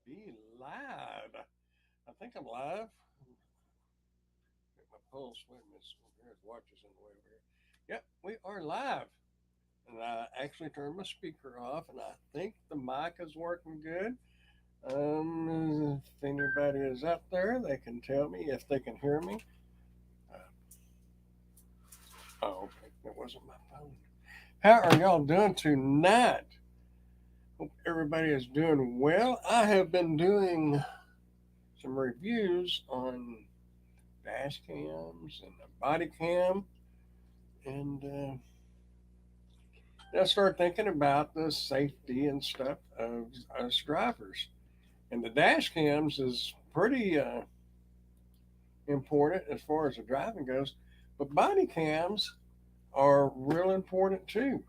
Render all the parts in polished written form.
Be live. I think I'm live. Get my pulse. Wait a minute. Here's watches in the way over here. Yep, we are live. And I actually turned my speaker off, and I think the mic is working good. If anybody is out there, they can tell me if they can hear me. Uh, oh, okay. That wasn't my phone. How are y'all doing tonight? Hope everybody is doing well. I have been doing some reviews on dash cams and a body cam, and I started thinking about the safety and stuff of us drivers. And the dash cams is pretty important as far as the driving goes, but body cams are real important too.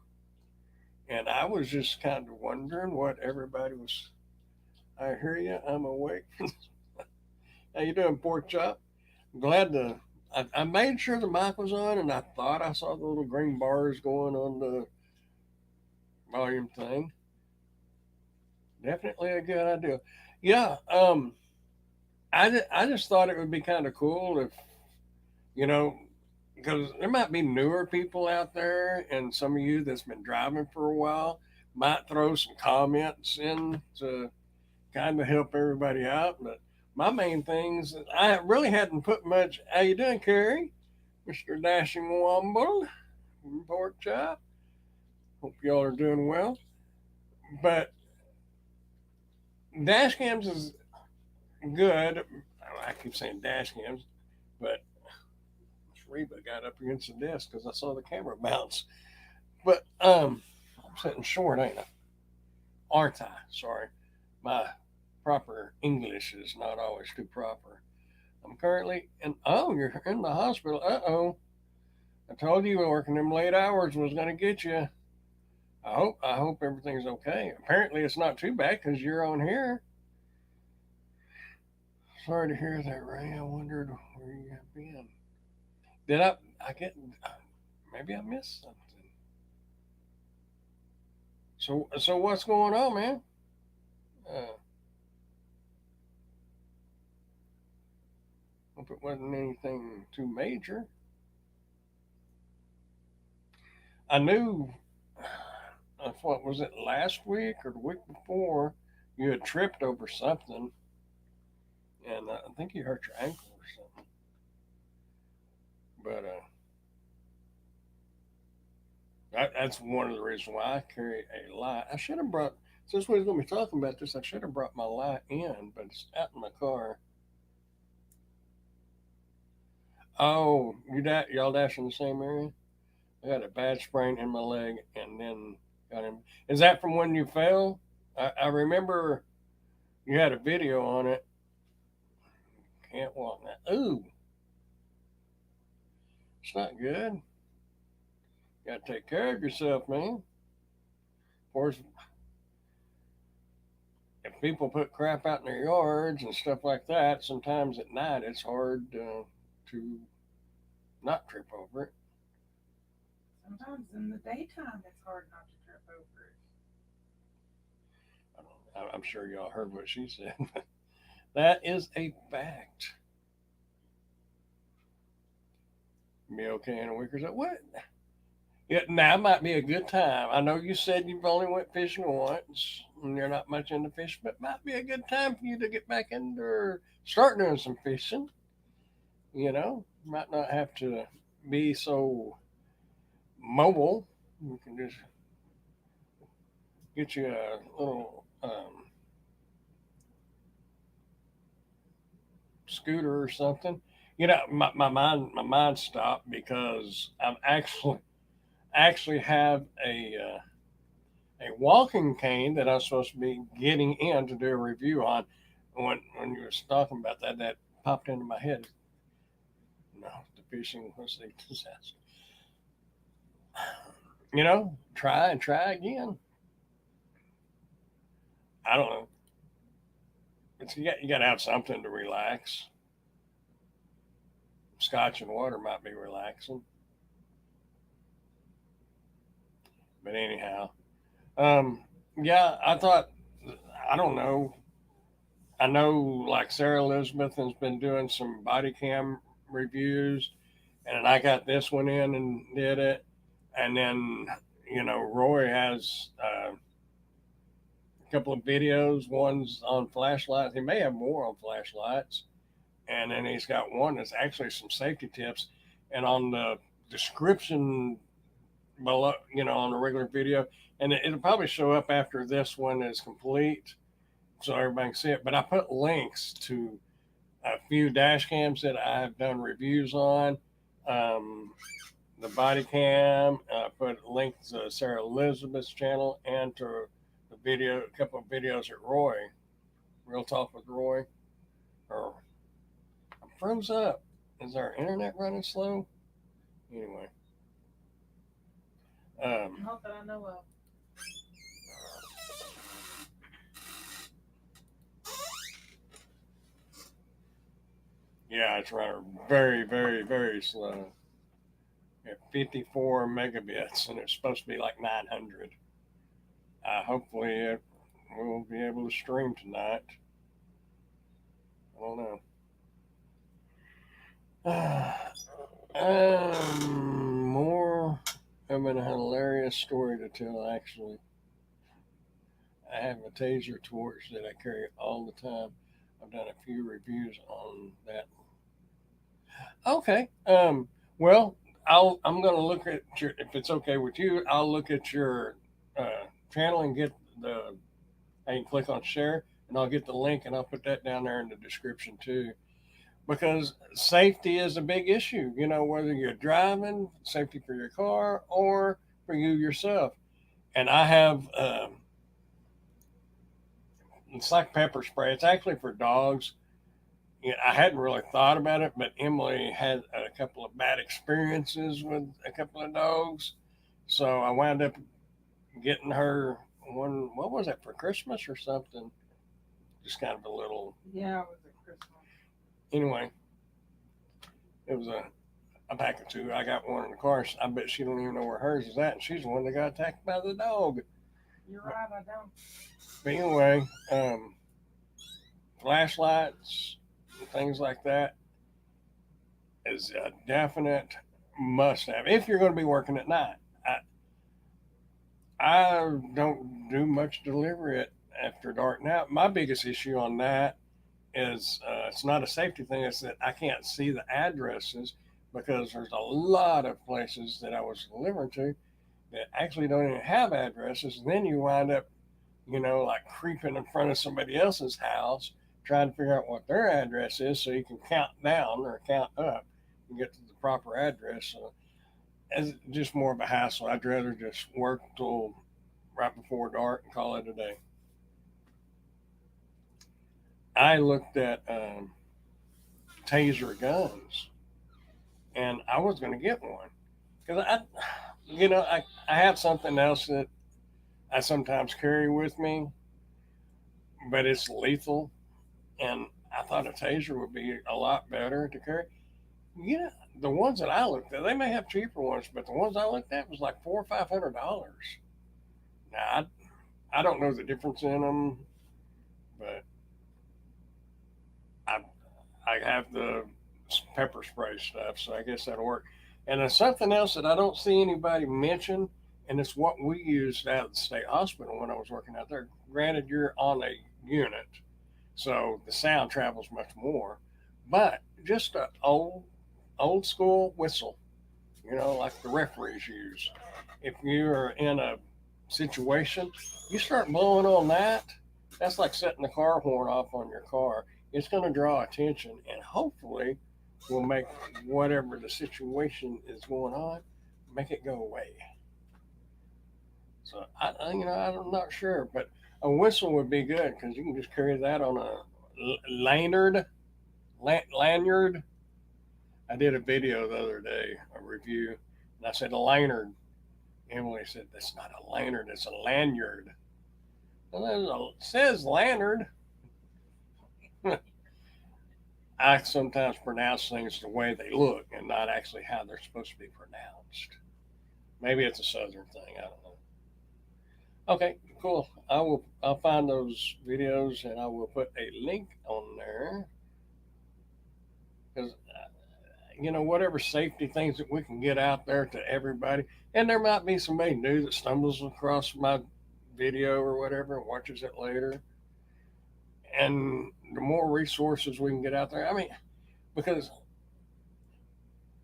And I was just kind of wondering what everybody was. I hear you. I'm awake. How you doing, pork chop? Glad to. I made sure the mic was on, and I thought I saw the little green bars going on the volume thing. Definitely a good idea. Yeah, I just thought it would be kind of cool if, you know, because there might be newer people out there, and some of you that's been driving for a while might throw some comments in to kind of help everybody out. But my main things, I really hadn't put much. How you doing, Carrie? Mr. Dashing Womble, pork chop. Hope y'all are doing well. But dash cams is good. I keep saying dash cams, but Reba got up against the desk because I saw the camera bounce. But I'm sitting short, ain't I? Aren't I? Sorry, my proper English is not always too proper. I'm currently in. Oh, you're in the hospital. Uh-oh. I told you working them late hours was going to get you. I hope everything's okay. Apparently, it's not too bad because you're on here. Sorry to hear that, Ray. I wondered where you have been. Did I get? Maybe I missed something. So what's going on, man? Uh, Hope it wasn't anything too major. I knew, what was it, last week or the week before, you had tripped over something, and I think you hurt your ankle or something. But that's one of the reasons why I carry a light. I should have brought, since we are going to be talking about this, I should have brought my light in, but it's out in my car. Oh, y'all dash in the same area? I got a bad sprain in my leg, and then got him. Is that from when you fell? I remember you had a video on it. Can't walk now. Ooh, it's not good. You got to take care of yourself, man. Of course, if people put crap out in their yards and stuff like that, sometimes at night it's hard to not trip over it. Sometimes in the daytime it's hard not to trip over it. I'm sure y'all heard what she said. That is a fact. Be okay in a week or so. What? Yeah, now might be a good time. I know you said you've only went fishing once, and you're not much into fishing, but might be a good time for you to get back into or start doing some fishing. Might not have to be so mobile. You can just get you a little scooter or something. My mind stopped because I'm actually have a walking cane that I'm supposed to be getting in to do a review on. When you were talking about that, that popped into my head. No, the fishing was a disaster. Try and try again. I don't know. You got to have something to relax. Scotch and water might be relaxing, but anyhow, yeah. I thought, I don't know. I know like Sarah Elizabeth has been doing some body cam reviews, and I got this one in and did it. And then, Roy has a couple of videos. One's on flashlights. He may have more on flashlights. And then he's got one that's actually some safety tips. And on the description below, on the regular video, and it'll probably show up after this one is complete so everybody can see it. But I put links to a few dash cams that I've done reviews on. The body cam, I put links to Sarah Elizabeth's channel and to the video, a couple of videos at Roy, Real Talk with Roy. Or I'm froze up. Is our internet running slow? Anyway. Not that I know of. Yeah, it's running very, very, very slow. At 54 megabits, and it's supposed to be like 900. Hopefully, we'll be able to stream tonight. I don't know. More of a hilarious story to tell, actually. I have a taser torch that I carry all the time. I've done a few reviews on that. Okay. Well, I'm going to look at your, if it's okay with you, I'll look at your channel and get the, I can click on share and I'll get the link and I'll put that down there in the description too. Because safety is a big issue, whether you're driving, safety for your car or for you yourself. And I have, it's like pepper spray. It's actually for dogs. I hadn't really thought about it, but Emily had a couple of bad experiences with a couple of dogs. So I wound up getting her one, what was it, for Christmas or something? Just kind of a little. Yeah, it was at Christmas. Anyway, it was a pack of two. I got one in the car. I bet she don't even know where hers is at. And she's the one that got attacked by the dog. You're right, I don't. But anyway, flashlights, things like that is a definite must have if you're going to be working at night. I don't do much delivery after dark now. My biggest issue on that is it's not a safety thing. It's that I can't see the addresses because there's a lot of places that I was delivering to that actually don't even have addresses. And then you wind up, like creeping in front of somebody else's house trying to figure out what their address is so you can count down or count up and get to the proper address. So it's just more of a hassle. I'd rather just work till right before dark and call it a day. I looked at taser guns and I was going to get one because I have something else that I sometimes carry with me, but it's lethal. And I thought a taser would be a lot better to carry. The ones that I looked at, they may have cheaper ones, but the ones I looked at was like $400 or $500. Now I don't know the difference in them, but I have the pepper spray stuff, so I guess that'll work. And there's something else that I don't see anybody mention, and it's what we used out at the state hospital when I was working out there. Granted, you're on a unit, so the sound travels much more, but just an old school whistle, like the referees use. If you're in a situation, you start blowing on that, that's like setting the car horn off on your car. It's going to draw attention and hopefully will make whatever the situation is going on, make it go away. So I'm not sure, but a whistle would be good because you can just carry that on a lanyard. Lanyard. I did a video the other day, a review, and I said a lanyard. Emily said that's not a lanyard, it's a lanyard. Well, it says lanyard. I sometimes pronounce things the way they look and not actually how they're supposed to be pronounced. Maybe it's a southern thing. I don't know. Okay, cool. I'll find those videos and I will put a link on there because whatever safety things that we can get out there to everybody, and there might be somebody new that stumbles across my video or whatever and watches it later, and the more resources we can get out there. I mean, because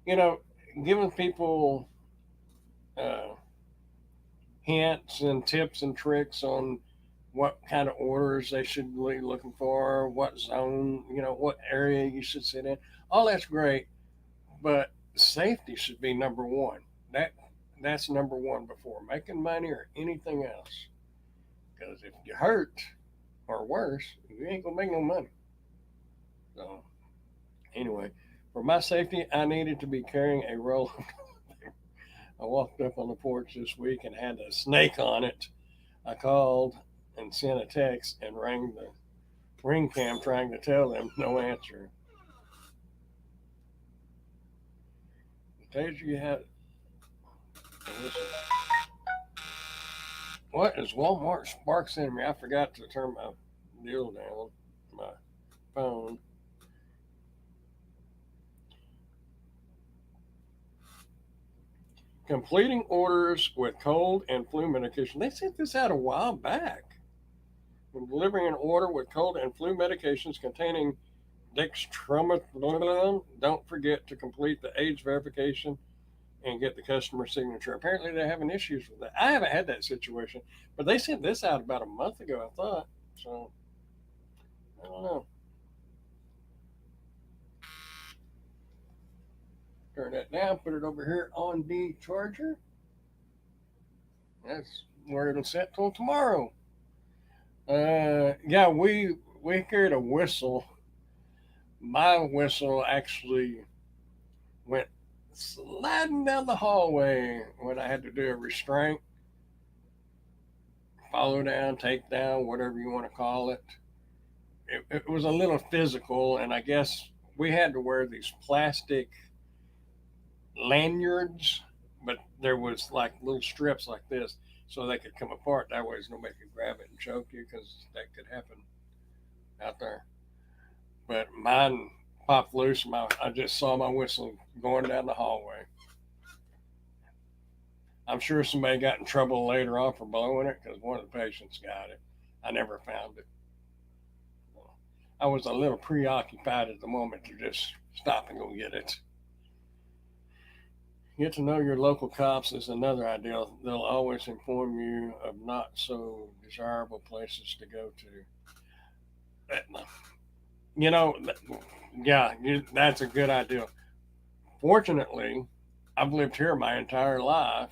you know, giving people uh, hints and tips and tricks on what kind of orders they should be looking for, what zone, what area you should sit in. All that's great, but safety should be number one. That that's number one before making money or anything else. Because if you hurt or worse, you ain't gonna make no money. So anyway, for my safety, I needed to be carrying a roll. I walked up on the porch this week and had a snake on it. I called and sent a text and rang the ring cam trying to tell them no answer. The taser you had. What is Walmart Spark sending me? I forgot to turn my deal down, my phone. Completing orders with cold and flu medication. They sent this out a while back. When delivering an order with cold and flu medications containing dextromethorphan, don't forget to complete the age verification and get the customer signature. Apparently, they're having issues with that. I haven't had that situation, but they sent this out about a month ago, I thought. So, I don't know. Turn that down, put it over here on the charger. That's where it'll set till tomorrow. Yeah, we carried a whistle. My whistle actually went sliding down the hallway when I had to do a restraint, follow down, take down, whatever you want to call it. It was a little physical, and I guess we had to wear these plastic lanyards, but there was like little strips like this so they could come apart. That way, nobody could grab it and choke you because that could happen out there. But mine popped loose. I just saw my whistle going down the hallway. I'm sure somebody got in trouble later on for blowing it because one of the patients got it. I never found it. I was a little preoccupied at the moment to just stop and go get it. Get to know your local cops is another idea. They'll always inform you of not so desirable places to go to. You know, yeah, that's a good idea. Fortunately, I've lived here my entire life.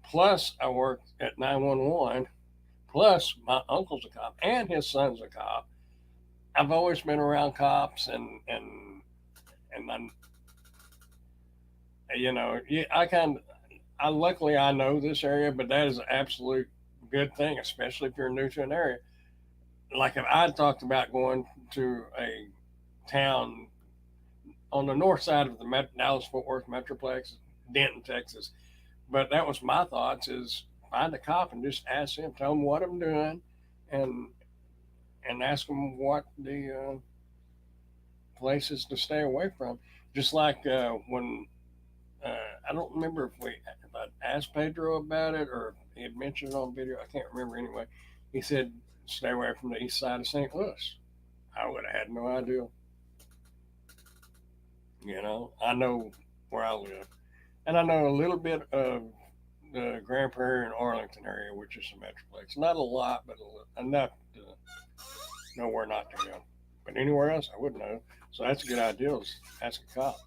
Plus, I worked at 911. Plus, my uncle's a cop and his son's a cop. I've always been around cops, and I I luckily I know this area, but that is an absolute good thing, especially if you're new to an area. Like if I talked about going to a town on the north side of the Dallas Fort Worth Metroplex, Denton, Texas, but that was my thoughts: is find a cop and just ask him, tell him what I'm doing, and ask him what the places to stay away from. Just like when I don't remember if I asked Pedro about it or if he had mentioned it on video. I can't remember anyway. He said stay away from the east side of St. Louis. I would have had no idea. I know where I live, and I know a little bit of the Grand Prairie and Arlington area, which is the metroplex. Not a lot, but enough to know where not to go. But anywhere else, I wouldn't know. So that's a good idea. Is ask a cop.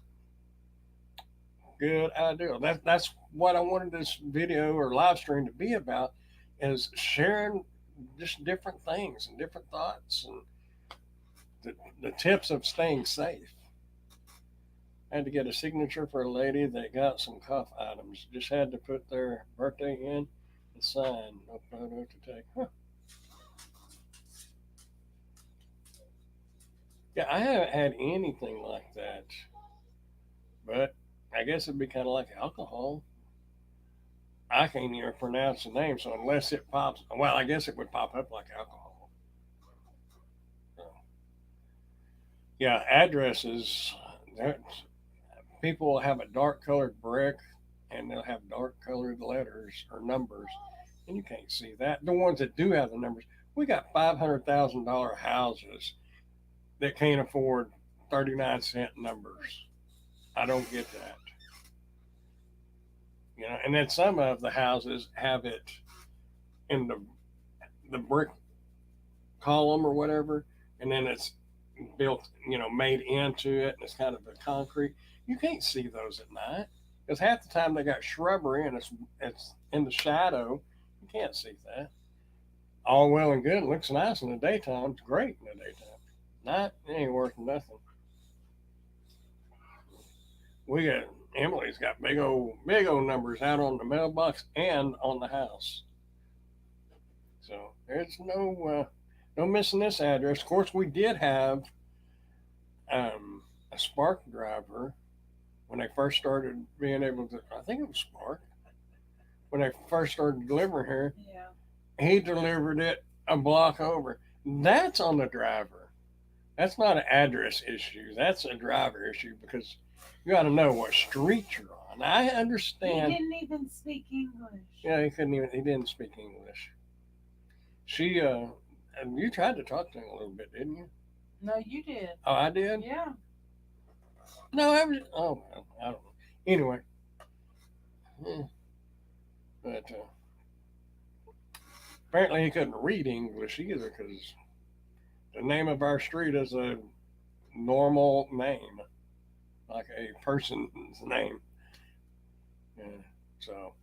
Good idea. That's what I wanted this video or live stream to be about, is sharing just different things and different thoughts and the tips of staying safe. I had to get a signature for a lady that got some cough items. Just had to put their birthday in and sign. No photo to take. Huh. Yeah, I haven't had anything like that, but I guess it'd be kind of like alcohol. I can't even pronounce the name. So unless it pops, well, I guess it would pop up like alcohol. So, yeah, addresses. People will have a dark colored brick, and they'll have dark colored letters or numbers, and you can't see that. The ones that do have the numbers, we got $500,000 houses that can't afford 39-cent numbers. I don't get that. And then some of the houses have it in the brick column or whatever, and then it's built, made into it, and it's kind of a concrete. You can't see those at night because half the time they got shrubbery and it's in the shadow. You can't see that. All well and good, it looks nice in the daytime. It's great in the daytime. Night, it ain't worth nothing. We got Emily's got big old numbers out on the mailbox and on the house. So there's no missing this address. Of course, we did have a Spark driver when they first started being able to. I think it was Spark when they first started delivering here. Yeah. He delivered it a block over. That's on the driver. That's not an address issue. That's a driver issue because you got to know what street you're on. I He understand. didn't even speak English. Yeah, he couldn't even. He didn't speak English. She and you tried to talk to him a little bit, didn't you? No, you did. Oh, I did. Yeah. No, I was. Oh, well, I don't know. Anyway, but apparently he couldn't read English either because the name of our street is a normal name, like a person's name. Yeah, so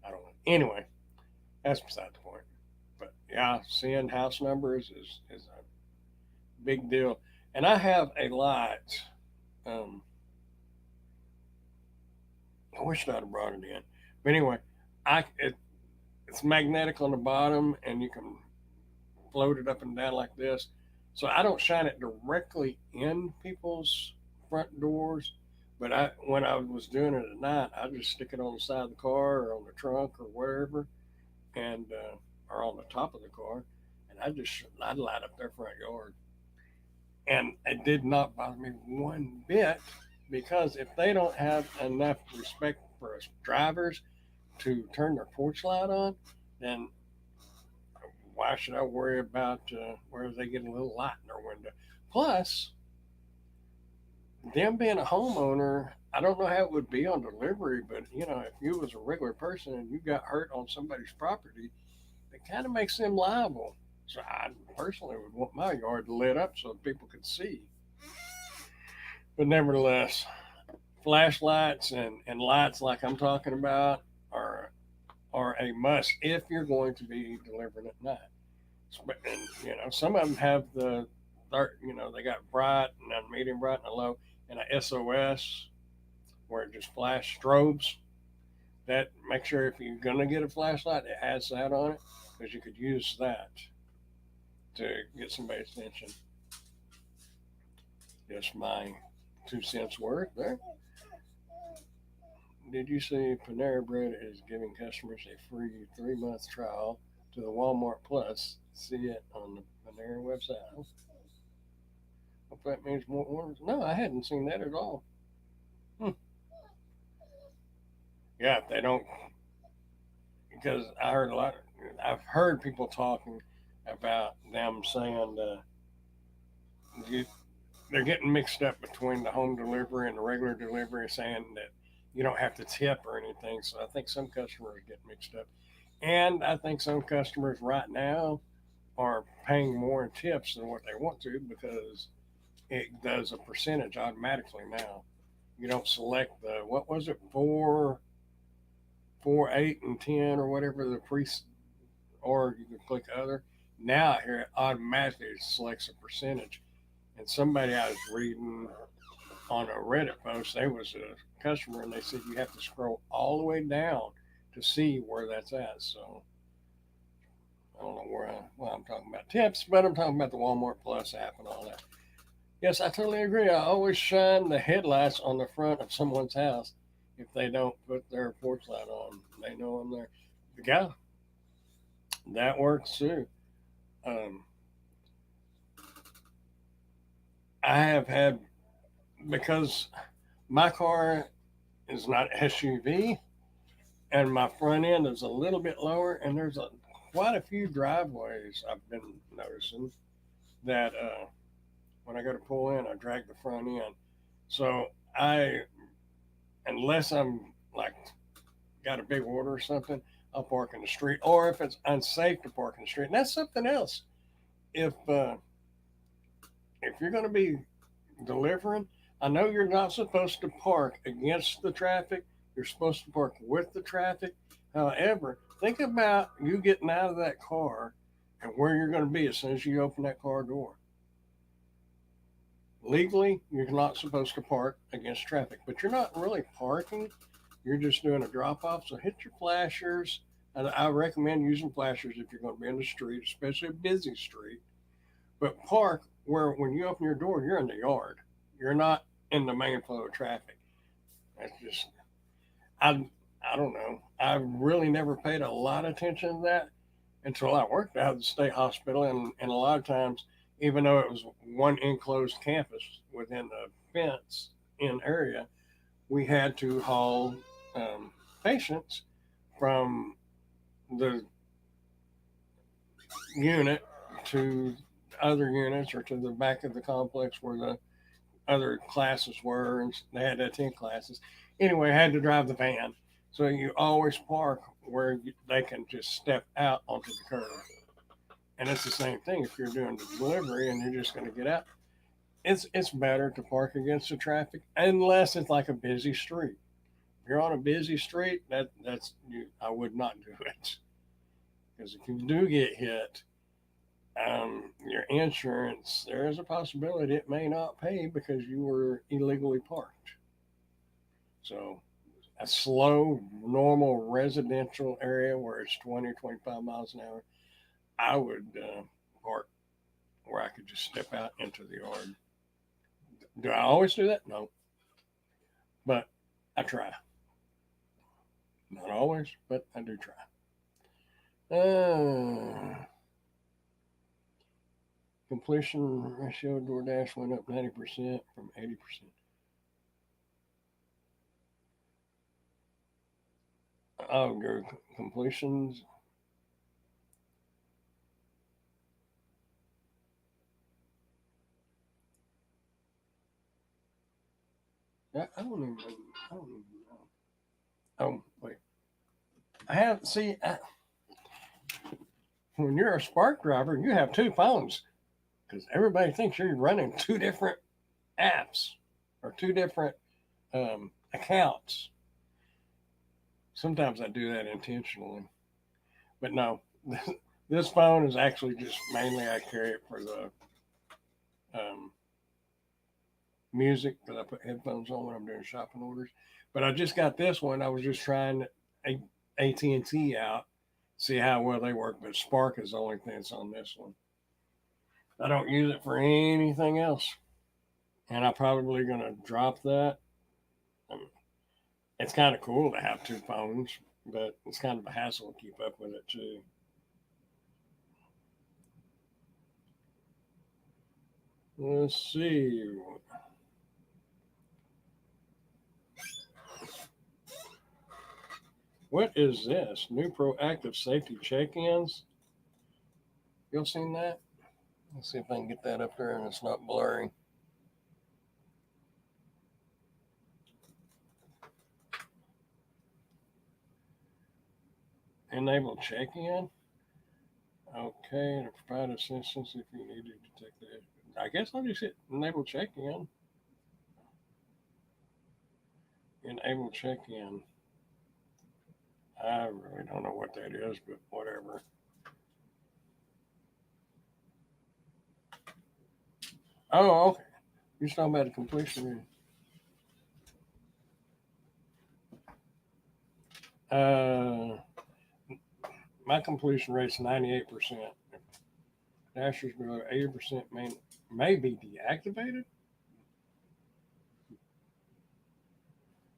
I don't know. Anyway, that's beside the point. But yeah, seeing house numbers is a big deal. And I have a lot. Um, I wish I'd have brought it in. But anyway, it's magnetic on the bottom, and you can float it up and down like this. So I don't shine it directly in people's front doors. But when I was doing it at night, I just stick it on the side of the car or on the trunk or wherever, and or on the top of the car, and I'd light up their front yard, and it did not bother me one bit because if they don't have enough respect for us drivers to turn their porch light on, then why should I worry about where they get a little light in their window? Plus, them being a homeowner, I don't know how it would be on delivery, but if you was a regular person and you got hurt on somebody's property, it kind of makes them liable. So I personally would want my yard lit up so people could see. But nevertheless, flashlights and lights like I'm talking about are a must if you're going to be delivering at night. And some of them have they got bright and then medium bright and a low and a SOS where it just flash strobes. That make sure if you're gonna get a flashlight, it has that on it because you could use that to get somebody's attention. Just my 2 cents worth there. Did you see Panera Bread is giving customers a free 3-month trial to the Walmart Plus? See it on the Panera website. Hope that means more orders. No, I hadn't seen that at all. Yeah, if they don't, because I've heard people talking about them saying they're getting mixed up between the home delivery and the regular delivery, saying that you don't have to tip or anything. So I think some customers get mixed up. And I think some customers right now are paying more in tips than what they want to because it does a percentage automatically now. You don't select what was it, 4, 8, and 10 or whatever the or you can click other. Now here it automatically selects a percentage. And somebody I was reading on a Reddit post, they was a customer and they said you have to scroll all the way down to see where that's at. So I don't know why I'm talking about tips, but I'm talking about the Walmart Plus app and all that. Yes, I totally agree. I always shine the headlights on the front of someone's house. if they don't put their porch light on. They know I'm there. Yeah, that works too. Um, I have had, because my car is not SUV and my front end is a little bit lower, and there's quite a few driveways I've been noticing that when I go to pull in, I drag the front end. So I, unless I'm like got a big order or something, I'll park in the street. Or if it's unsafe to park in the street, and that's something else. If you're going to be delivering, I know you're not supposed to park against the traffic. You're supposed to park with the traffic. However, think about you getting out of that car and where you're going to be as soon as you open that car door. Legally, you're not supposed to park against traffic, but you're not really parking. You're just doing a drop off. So hit your flashers. And I recommend using flashers if you're going to be in the street, especially a busy street. But park where when you open your door, you're in the yard. You're not in the main flow of traffic. That's just I I don't know. I really never paid a lot of attention to that until I worked out at the state hospital, and a lot of times, even though it was one enclosed campus within the fence in area, we had to haul um, patients from the unit to other units or to the back of the complex where the other classes were, and they had to attend classes. Anyway, I had to drive the van. So you always park where they can just step out onto the curb. And it's the same thing if you're doing the delivery and you're just going to get out. It's better to park against the traffic unless it's like a busy street. If you're on a busy street, that's you. I would not do it because if you do get hit, your insurance, there is a possibility it may not pay because you were illegally parked. So, a slow, normal residential area where it's 20, 25 miles an hour, I would park where I could just step out into the yard. Do I always do that? No, but I try. Not always, but I do try. Completion ratio DoorDash went up 90% from 80%. Oh, your completions. I don't even. I don't even know. Oh wait, I have. See, when you're a Spark driver, you have two phones because everybody thinks you're running two different apps or two different accounts. Sometimes I do that intentionally, but no. This phone is actually just mainly I carry it for the um, music because I put headphones on when I'm doing shopping orders. But I just got this one. I was just trying AT&T out, see how well they work. But Spark is the only thing that's on this one. I don't use it for anything else, and I'm probably gonna drop that. Um, it's kind of cool to have two phones, but it's kind of a hassle to keep up with it too. Let's see. What is this? New proactive safety check-ins. Y'all seen that? Let's see if I can get that up there and it's not blurry. Enable check-in. Okay, to provide assistance if you need to detect that. I guess I'll just hit enable check-in. Enable check-in. I really don't know what that is, but whatever. Oh, okay. You're talking about a completion. Uh, my completion rate's 98%. Dashers below 80% may be deactivated.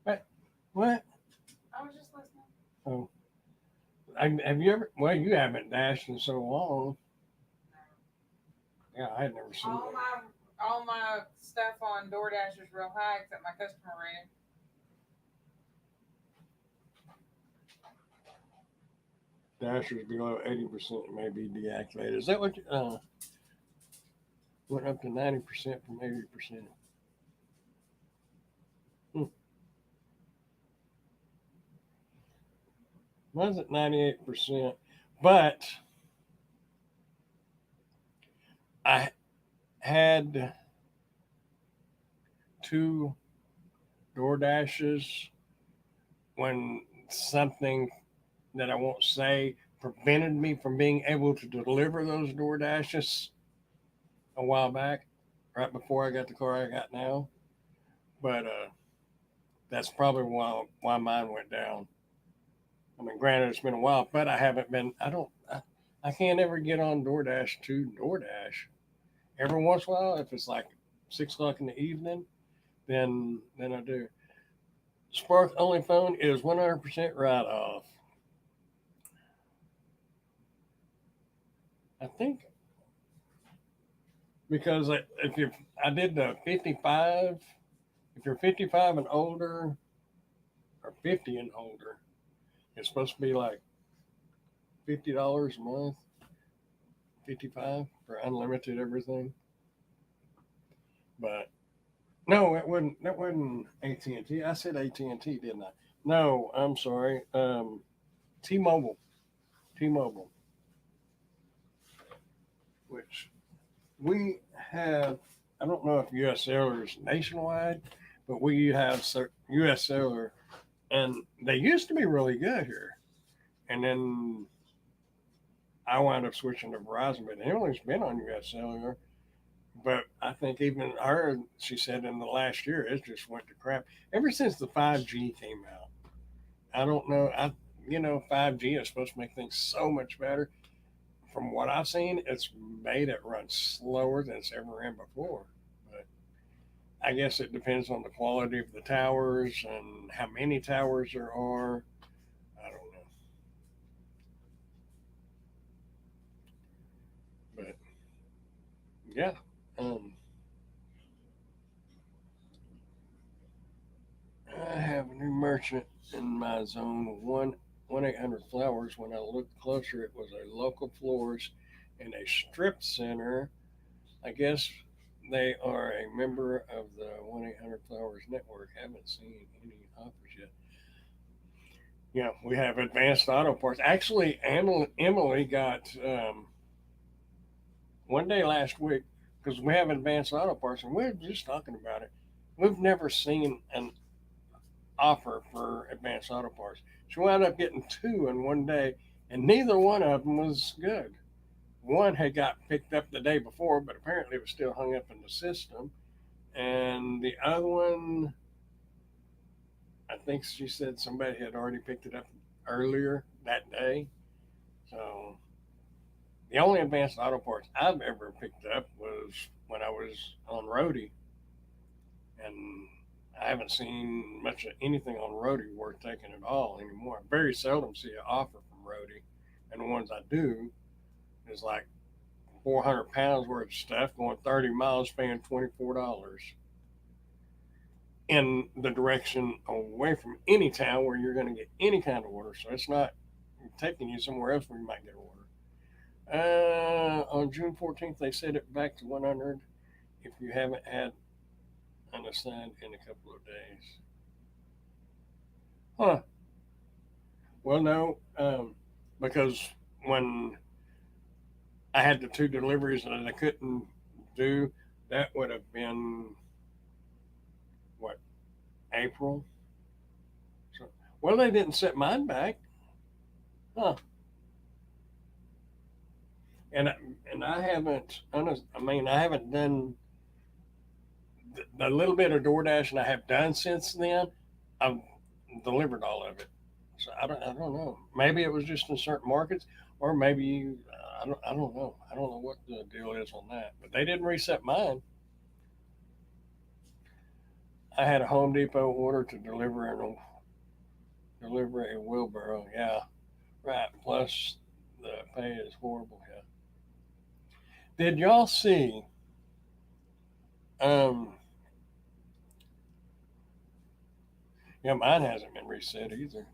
But What? I was just listening. Oh, have you ever? Well, you haven't dashed in so long. Yeah, I had never seen All that. my all my stuff on DoorDash is real high except my customer rating. Dashers below 80% may be deactivated. Is that what? Went up to 90% from 80%. Hmm. Was it 98%? But I had two door dashes when something that I won't say prevented me from being able to deliver those door dashes a while back, right before I got the car I got now. But that's probably why mine went down. I mean, granted, it's been a while, but I haven't been. I can't ever get on DoorDash to DoorDash. Every once in a while, if it's like 6 o'clock in the evening, then I do. Spark only phone is 100% write off. I think because if you I did the 55. If you're 55 and older or 50 and older, it's supposed to be like $50 a month, 55 for unlimited everything. But no, it wasn't. That wasn't AT&T. I said AT&T, didn't I? No, I'm sorry. T-Mobile. T-Mobile, which we have. I don't know if US Cellular is nationwide, but we have US Cellular, and they used to be really good here. And then I wound up switching to Verizon, but Emily's been on US Cellular. But I think even her, she said in the last year, it just went to crap. Ever since the 5G came out, I don't know. 5G is supposed to make things so much better. From what I've seen, it's made it run slower than it's ever ran before. But I guess it depends on the quality of the towers and how many towers there are. I don't know. But yeah, um, I have a new merchant in my zone. 1-800 Flowers. When I looked closer, it was a local florist in a strip center. I guess they are a member of the 1-800 Flowers network. Haven't seen any offers yet. Yeah, we have advanced auto parts. Actually, Emily got one day last week because we have advanced auto parts, and we are just talking about it. We've never seen an offer for advanced auto parts. She wound up getting two in one day, and neither one of them was good. One had got picked up the day before, but apparently it was still hung up in the system. And the other one, I think she said somebody had already picked it up earlier that day. So the only advanced auto parts I've ever picked up was when I was on Roadie, and I haven't seen much of anything on Roadie worth taking at all anymore. I very seldom see an offer from Roadie, and the ones I do is like 400 pounds worth of stuff going 30 miles, paying $24 in the direction away from any town where you're going to get any kind of order. So it's not taking you somewhere else where you might get an order. On June 14th, they set it back to 100 if you haven't had unassigned in a couple of days. Huh. Well, no, because when I had the two deliveries that I couldn't do, that would have been what, April? So, well, they didn't set mine back. Huh. And and I haven't, I mean, I haven't done the little bit of DoorDash and I have done since then. I've delivered all of it. So I don't know. Maybe it was just in certain markets, or maybe I don't know. I don't know what the deal is on that. But they didn't reset mine. I had a Home Depot order to deliver in deliver a wheelbarrow. Yeah, right. Plus the pay is horrible. Yeah. Did y'all see? Um, yeah, mine hasn't been reset either.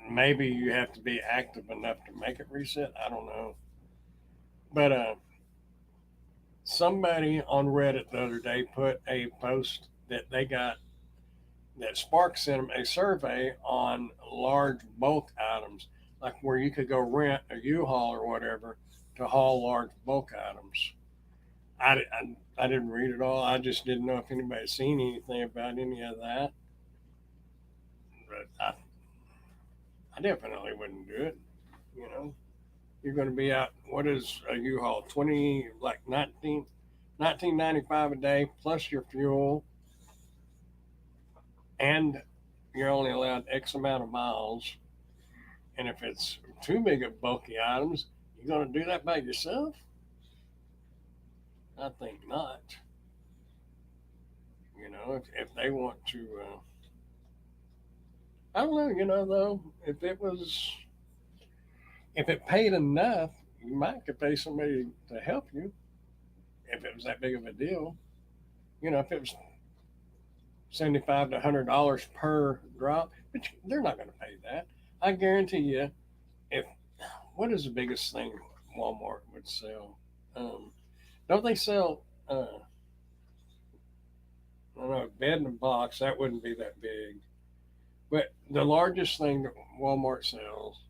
Maybe you have to be active enough to make it reset. I don't know. But somebody on Reddit the other day put a post that they got that Spark sent them a survey on large bulk items, like where you could go rent a U-Haul or whatever to haul large bulk items. I didn't read it all. I just didn't know if anybody seen anything about any of that. But I definitely wouldn't do it. You know, you're going to be out. What is a U-Haul? 20 like 19.95 a day plus your fuel, and you're only allowed X amount of miles. And if it's too big of bulky items, you're going to do that by yourself? I think not. If they want to, I don't know. Though, if it paid enough, you might could pay somebody to help you. If it was that big of a deal, if it was 75 to $100 per drop, but they're not going to pay that. I guarantee you. If What is the biggest thing Walmart would sell? Don't they sell? I don't know, bed in a box. That wouldn't be that big. But the largest thing that Walmart sells,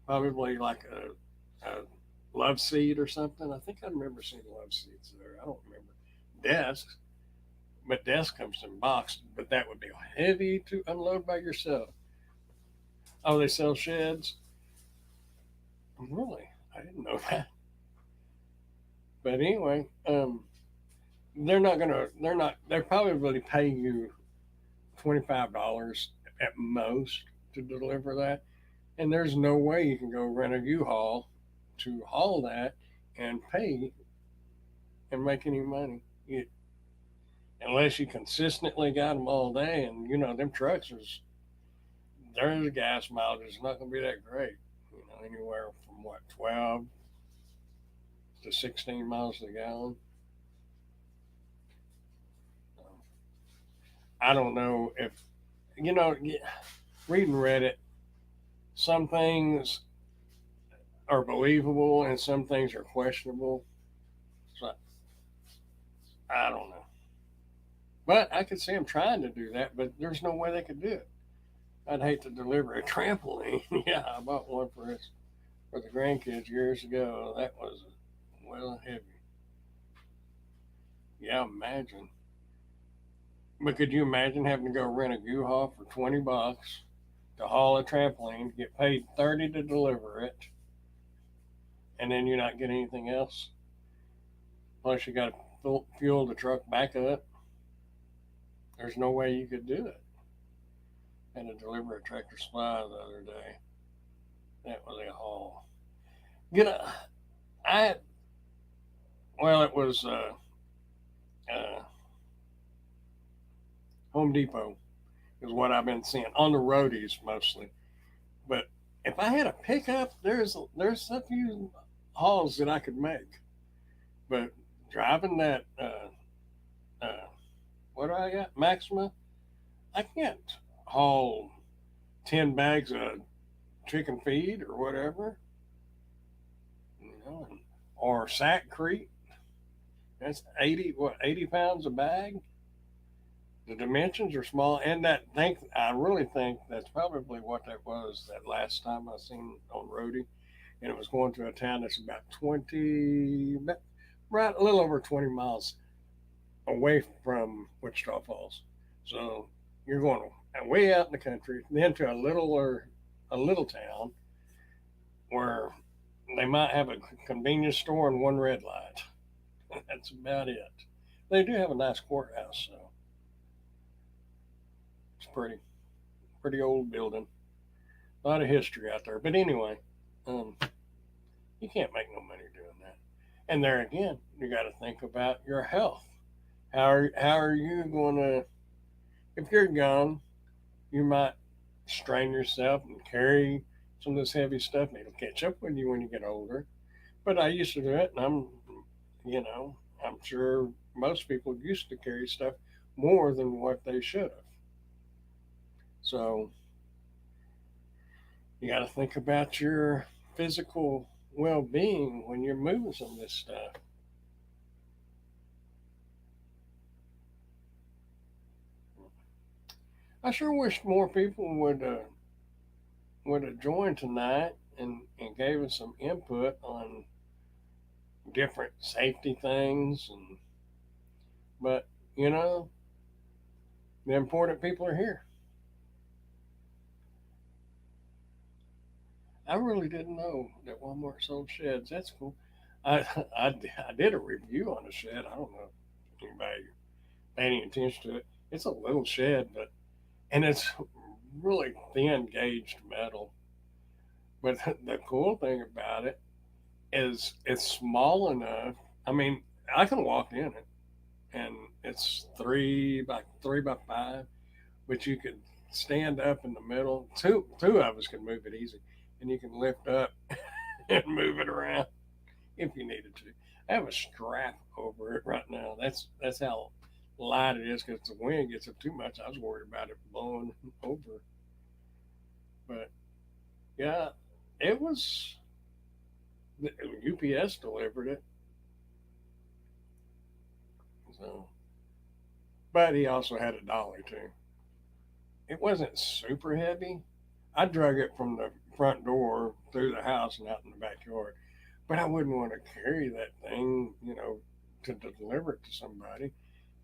probably like a love seat or something. I think I remember seeing love seats there. I don't remember desks, but desk comes in box. But that would be heavy to unload by yourself. Oh, they sell sheds. Really, I didn't know that. But anyway, they're not gonna. They're not. They're probably paying you $25 at most to deliver that, and there's no way you can go rent a U-Haul to haul that and pay and make any money. Unless you consistently got them all day, and them trucks is their gas mileage is not going to be that great. Anywhere from what 12 to 16 miles a gallon. I don't know if reading Reddit. Some things are believable and some things are questionable. So I don't know. But I could see them trying to do that, but there's no way they could do it. I'd hate to deliver a trampoline. Yeah, I bought one for the grandkids years ago. That was well heavy. Yeah, imagine. But could you imagine having to go rent a U-Haul for $20 to haul a trampoline, get paid 30 to deliver it, and then you're not getting anything else? Plus, you got to fuel the truck back up. There's no way you could do it. I had to deliver a Tractor Supply the other day. That was a haul. You know, I well, it was uh, Home Depot is what I've been seeing on the roadies mostly. But if I had a pickup, there's a few hauls that I could make. But driving that what do I got Maxima, I can't haul 10 bags of chicken feed or whatever, or Sack Creek. That's 80 pounds a bag. The dimensions are small, and I really think that's probably what that was that last time I seen on Roadie, and it was going to a town that's about 20, right a little over 20 miles away from Wichita Falls. So you're going way out in the country, then to a little town where they might have a convenience store and one red light. That's about it. They do have a nice courthouse, so it's pretty old building. A lot of history out there. But anyway, um, you can't make no money doing that. And there again, you got to think about your health. How are you going to? If you're young, you might strain yourself and carry some of this heavy stuff, and it'll catch up with you when you get older. But I used to do it, and you know, I'm sure most people used to carry stuff more than what they should have. So you got to think about your physical well-being when you're moving some of this stuff. I sure wish more people would have joined tonight and gave us some input on different safety things, and but you know, the important people are here. I really didn't know that Walmart sold sheds. That's cool. I, I did a review on a shed. I don't know if anybody paid any attention to it. It's a little shed, but and it's really thin gauged metal. But the cool thing about it is it's small enough. I mean, I can walk in it, and it's 3 by 5, but you could stand up in the middle. Two of us can move it easy, and you can lift up and move it around if you needed to. I have a strap over it right now. That's how light it is because the wind gets up too much. I was worried about it blowing over, but yeah, it was. UPS delivered it, so. But he also had a dolly too. It wasn't super heavy. I drug it from the front door through the house and out in the backyard. But I wouldn't want to carry that thing, to deliver it to somebody.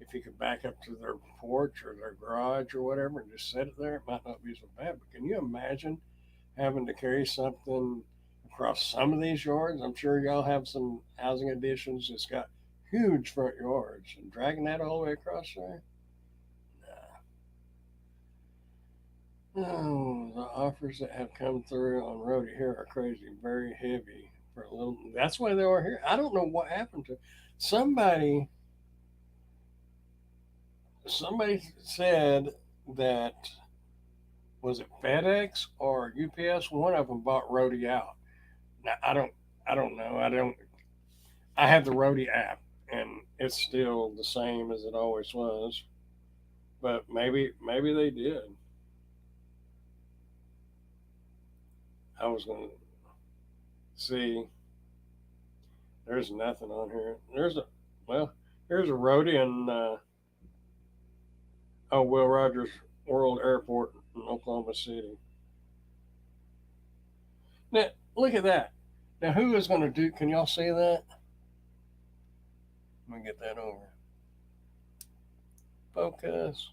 If you could back up to their porch or their garage or whatever and just set it there, it might not be so bad. But can you imagine having to carry something across some of these yards? I'm sure y'all have some housing additions that's got huge front yards and dragging that all the way across there. Oh, the offers that have come through on Roadie here are crazy, very heavy for a little. That's why they are here. I don't know what happened to somebody. Somebody said that was it FedEx or UPS? One of them bought Roadie out. Now I don't know. I don't. I have the Roadie app, and it's still the same as it always was. But maybe they did. I was gonna see. There's nothing on here. Well, here's a roadie in Will Rogers World Airport in Oklahoma City. Now look at that. Now who is going to do? Can y'all see that? Let me get that over. Focus.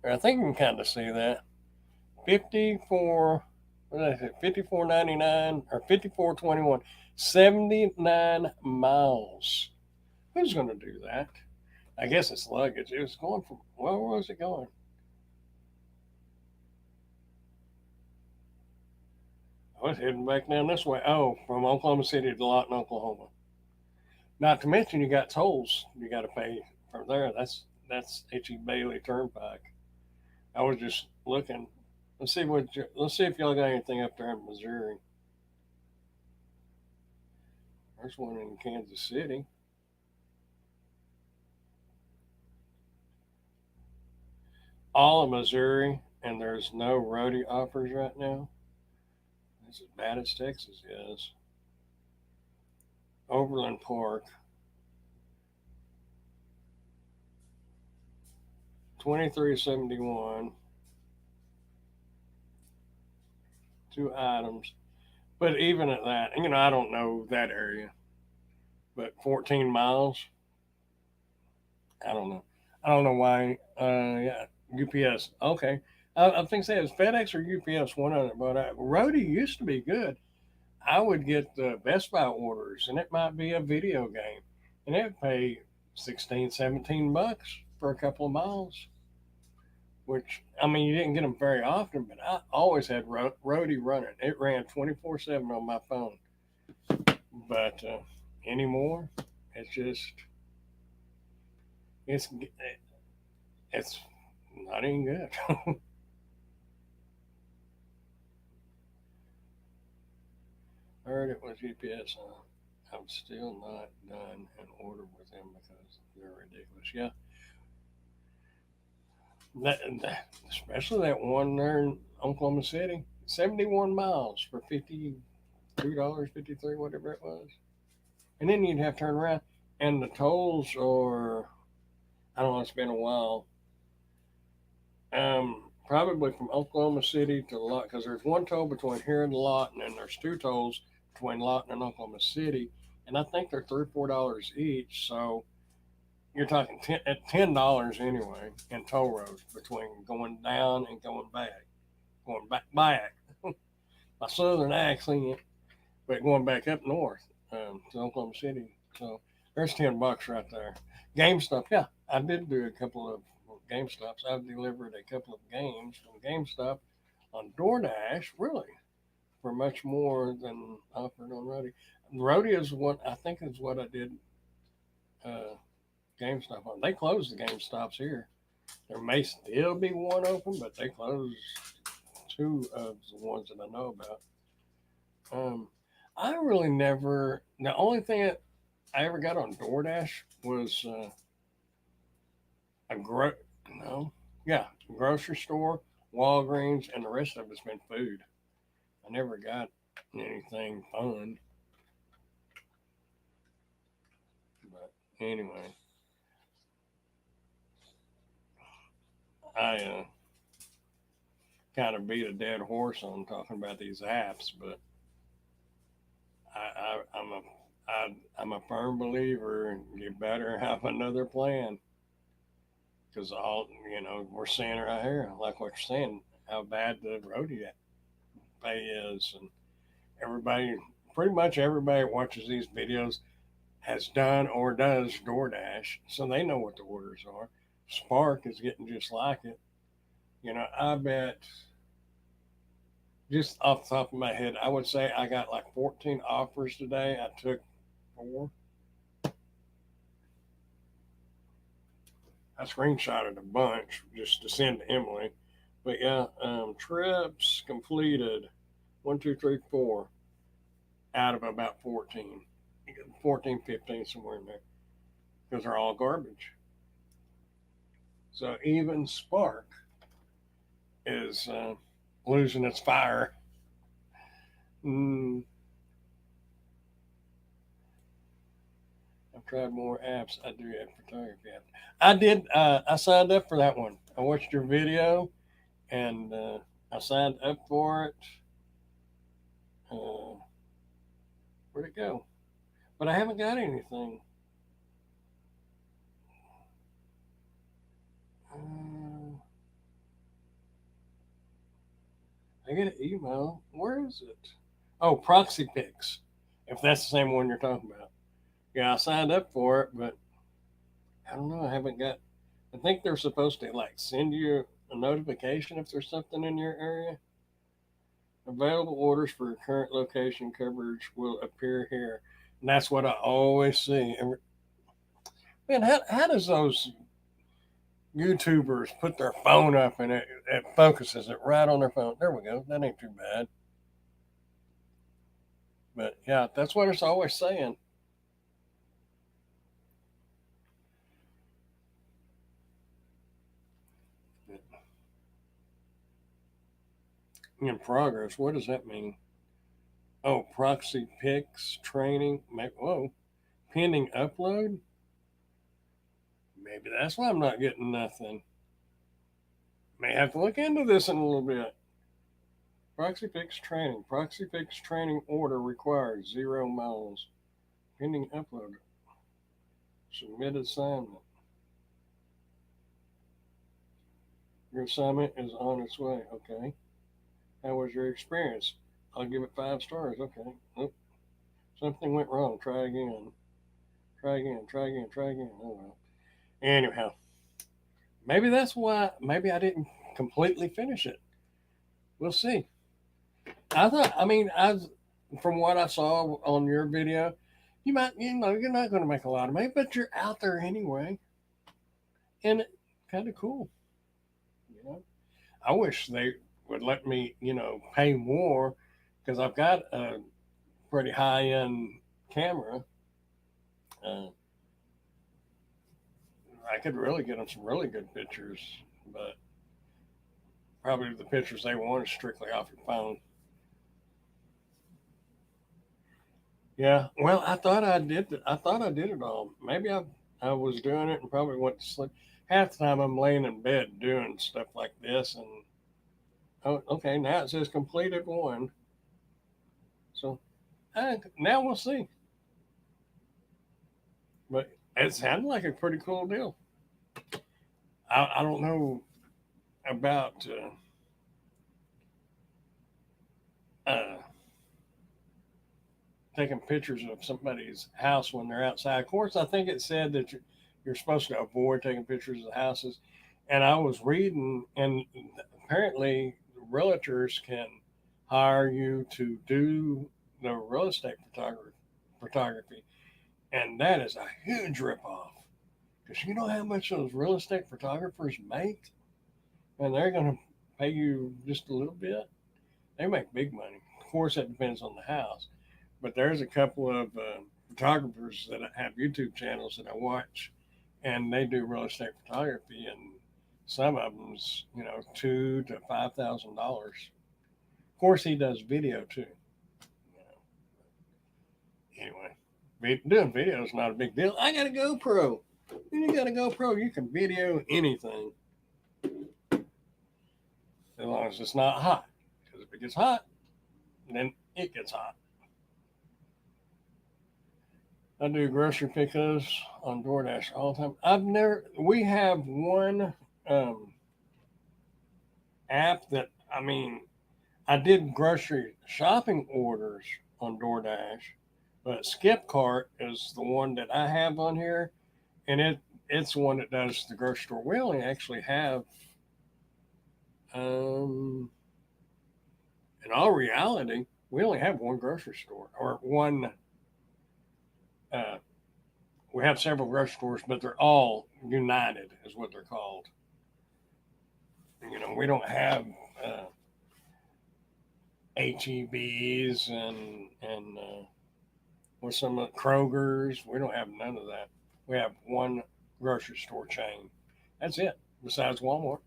I think you can kind of see that. 54. What did I say? 54.99 or 54.21. 79 miles. Who's going to do that? I guess it's luggage. It was going from, well, where was it going? I was heading back down this way. Oh, from Oklahoma City to Lawton, Oklahoma. Not to mention you got tolls you got to pay from there. That's H.E. Bailey Turnpike. I was just looking. Let's see if y'all got anything up there in Missouri. There's one in Kansas City. All of Missouri, and there's no roadie offers right now. It's as bad as Texas is. Overland Park, 2371, 2 items. But even at that, I don't know that area, but 14 miles, I don't know. I don't know why. Yeah, UPS. Okay. I think say it's FedEx or UPS, one of them. But Roadie used to be good. I would get the Best Buy orders, and it might be a video game, and it would pay 16, 17 bucks for a couple of miles. Which I mean, you didn't get them very often, but I always had Roadie running. It ran 24/7 on my phone. But anymore, it's just It's it's not even good. I heard it was UPS. I'm still not done an order with them because they're ridiculous. Yeah, especially that one there in Oklahoma City, 71 miles for $52, 53, whatever it was, and then you'd have to turn around, and the tolls are, I don't know, it's been a while. Probably from Oklahoma City to Lawton, because there's one toll between here and Lawton, and there's two tolls between Lawton and Oklahoma City, and I think they're $3 or $4 each. So you're talking at $10 anyway in toll roads between going down and going back. My southern accent, but going back up north to Oklahoma City. So there's $10 right there. GameStop, yeah, I did do a couple of GameStops. I've delivered a couple of games from GameStop on DoorDash, really, for much more than offered on Rody. Rody is what I think is what I did uh, GameStop on. They closed the GameStops here. There may still be one open, but they closed two of the ones that I know about. Um, I really never. The only thing that I ever got on DoorDash was a no, yeah, grocery store, Walgreens, and the rest of it's been food. I never got anything fun, but anyway, I kind of beat a dead horse on talking about these apps, but I'm I'm a firm believer. You better have another plan because all we're seeing right here, like what you're saying, how bad the roadie pay is, and everybody, pretty much everybody that watches these videos has done or does DoorDash, so they know what the orders are. Spark is getting just like it. I bet, just off the top of my head, I would say I got like 14 offers today. I took four. I screenshotted a bunch just to send to Emily. But yeah, trips completed 1, 2, 3, 4 out of about 14, 14, 15, somewhere in there, because they're all garbage. So even Spark is losing its fire. Mm, I've tried more apps. I do have photography apps. I did. I signed up for that one. I watched your video and I signed up for it. Uh, where'd it go? But I haven't got anything. Uh, I get an email. Where is it? Oh, Proxy Picks. If that's the same one you're talking about. Yeah, I signed up for it, but I don't know. I haven't got. I think they're supposed to like send you a notification if there's something in your area. Available orders for your current location coverage will appear here, and that's what I always see. Man, how does those YouTubers put their phone up and it focuses it right on their phone? There we go. That ain't too bad. But yeah, that's what it's always saying. In progress. What does that mean? Oh, proxy pics training. Whoa, pending upload. Maybe that's why I'm not getting nothing. May have to look into this in a little bit. Proxy pics training. Proxy pics training order required 0 miles. Pending upload. Submit assignment. Your assignment is on its way. Okay. How was your experience? I'll give it 5 stars. Okay. Nope. Something went wrong. Try again. Try again. Try again. Try again. Oh well. Anyhow, maybe that's why. Maybe I didn't completely finish it. We'll see. I thought. I mean, from what I saw on your video, you might. You're not going to make a lot of money, but you're out there anyway. and kind of cool. You know, I wish they would let me, pay more because I've got a pretty high end camera. Uh, I could really get them some really good pictures, but probably the pictures they want is strictly off your phone. Yeah, well, I thought I did it all. Maybe I was doing it and probably went to sleep. Half the time I'm laying in bed doing stuff like this, and oh, okay, now it says completed one. So now we'll see. But it sounded like a pretty cool deal. I don't know about uh, taking pictures of somebody's house when they're outside. Of course, I think it said that you're supposed to avoid taking pictures of houses. And I was reading, and apparently, realtors can hire you to do the real estate photography, and that is a huge ripoff. Because you know how much those real estate photographers make, and they're going to pay you just a little bit. They make big money. Of course, that depends on the house. But there's a couple of photographers that have YouTube channels that I watch, and they do real estate photography, and some of them's $2,000 to $5,000. Of course, he does video too. Anyway, doing video is not a big deal. I got a GoPro. When you got a GoPro, you can video anything as long as it's not hot. Because if it gets hot, then it gets hot. I do grocery pickups on DoorDash all the time. We have one um, app that, I did grocery shopping orders on DoorDash, but Skipcart is the one that I have on here, and it's the one that does the grocery store. We only actually have, in all reality, we only have one grocery store or one. Uh, we have several grocery stores, but they're all United, is what they're called. We don't have HEBs and with some Kroger's. We don't have none of that. We have one grocery store chain. That's it. Besides Walmart,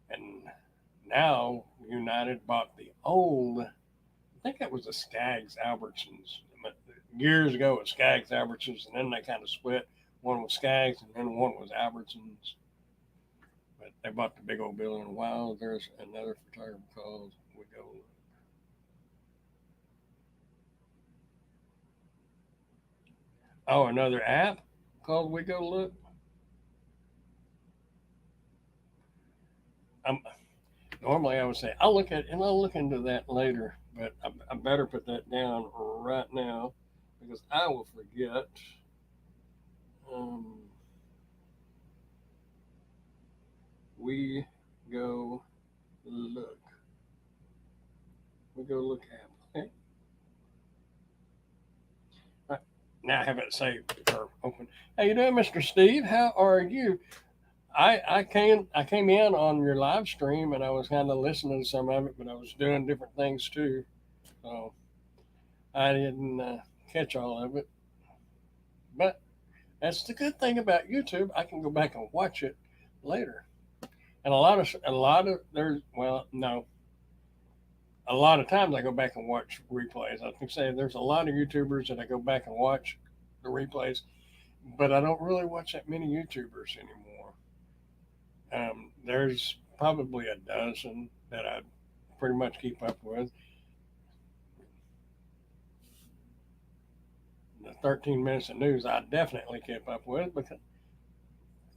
and now United bought the old. I think that was the Skaggs Albertsons. Years ago, it was Skaggs Albertsons, and then they kind of split. One was Skaggs, and then one was Albertsons. But they bought the big old building. Wow, there's another photographer called We Go Look. Oh, another app called We Go Look. I'm, Normally, I would say I'll look into that later, but I better put that down right now because I will forget. Um, we go look. We go look app. Okay. Right. Now I have it saved or open. How you doing, Mr. Steve? How are you? I came in on your live stream and I was kind of listening to some of it, but I was doing different things too, so I didn't catch all of it. But that's the good thing about YouTube. I can go back and watch it later. And a lot of there's well no a lot of times I go back and watch replays. I can say there's a lot of YouTubers that I go back and watch the replays, but I don't really watch that many YouTubers anymore. There's probably a dozen that I pretty much keep up with. The 13 minutes of news I definitely keep up with because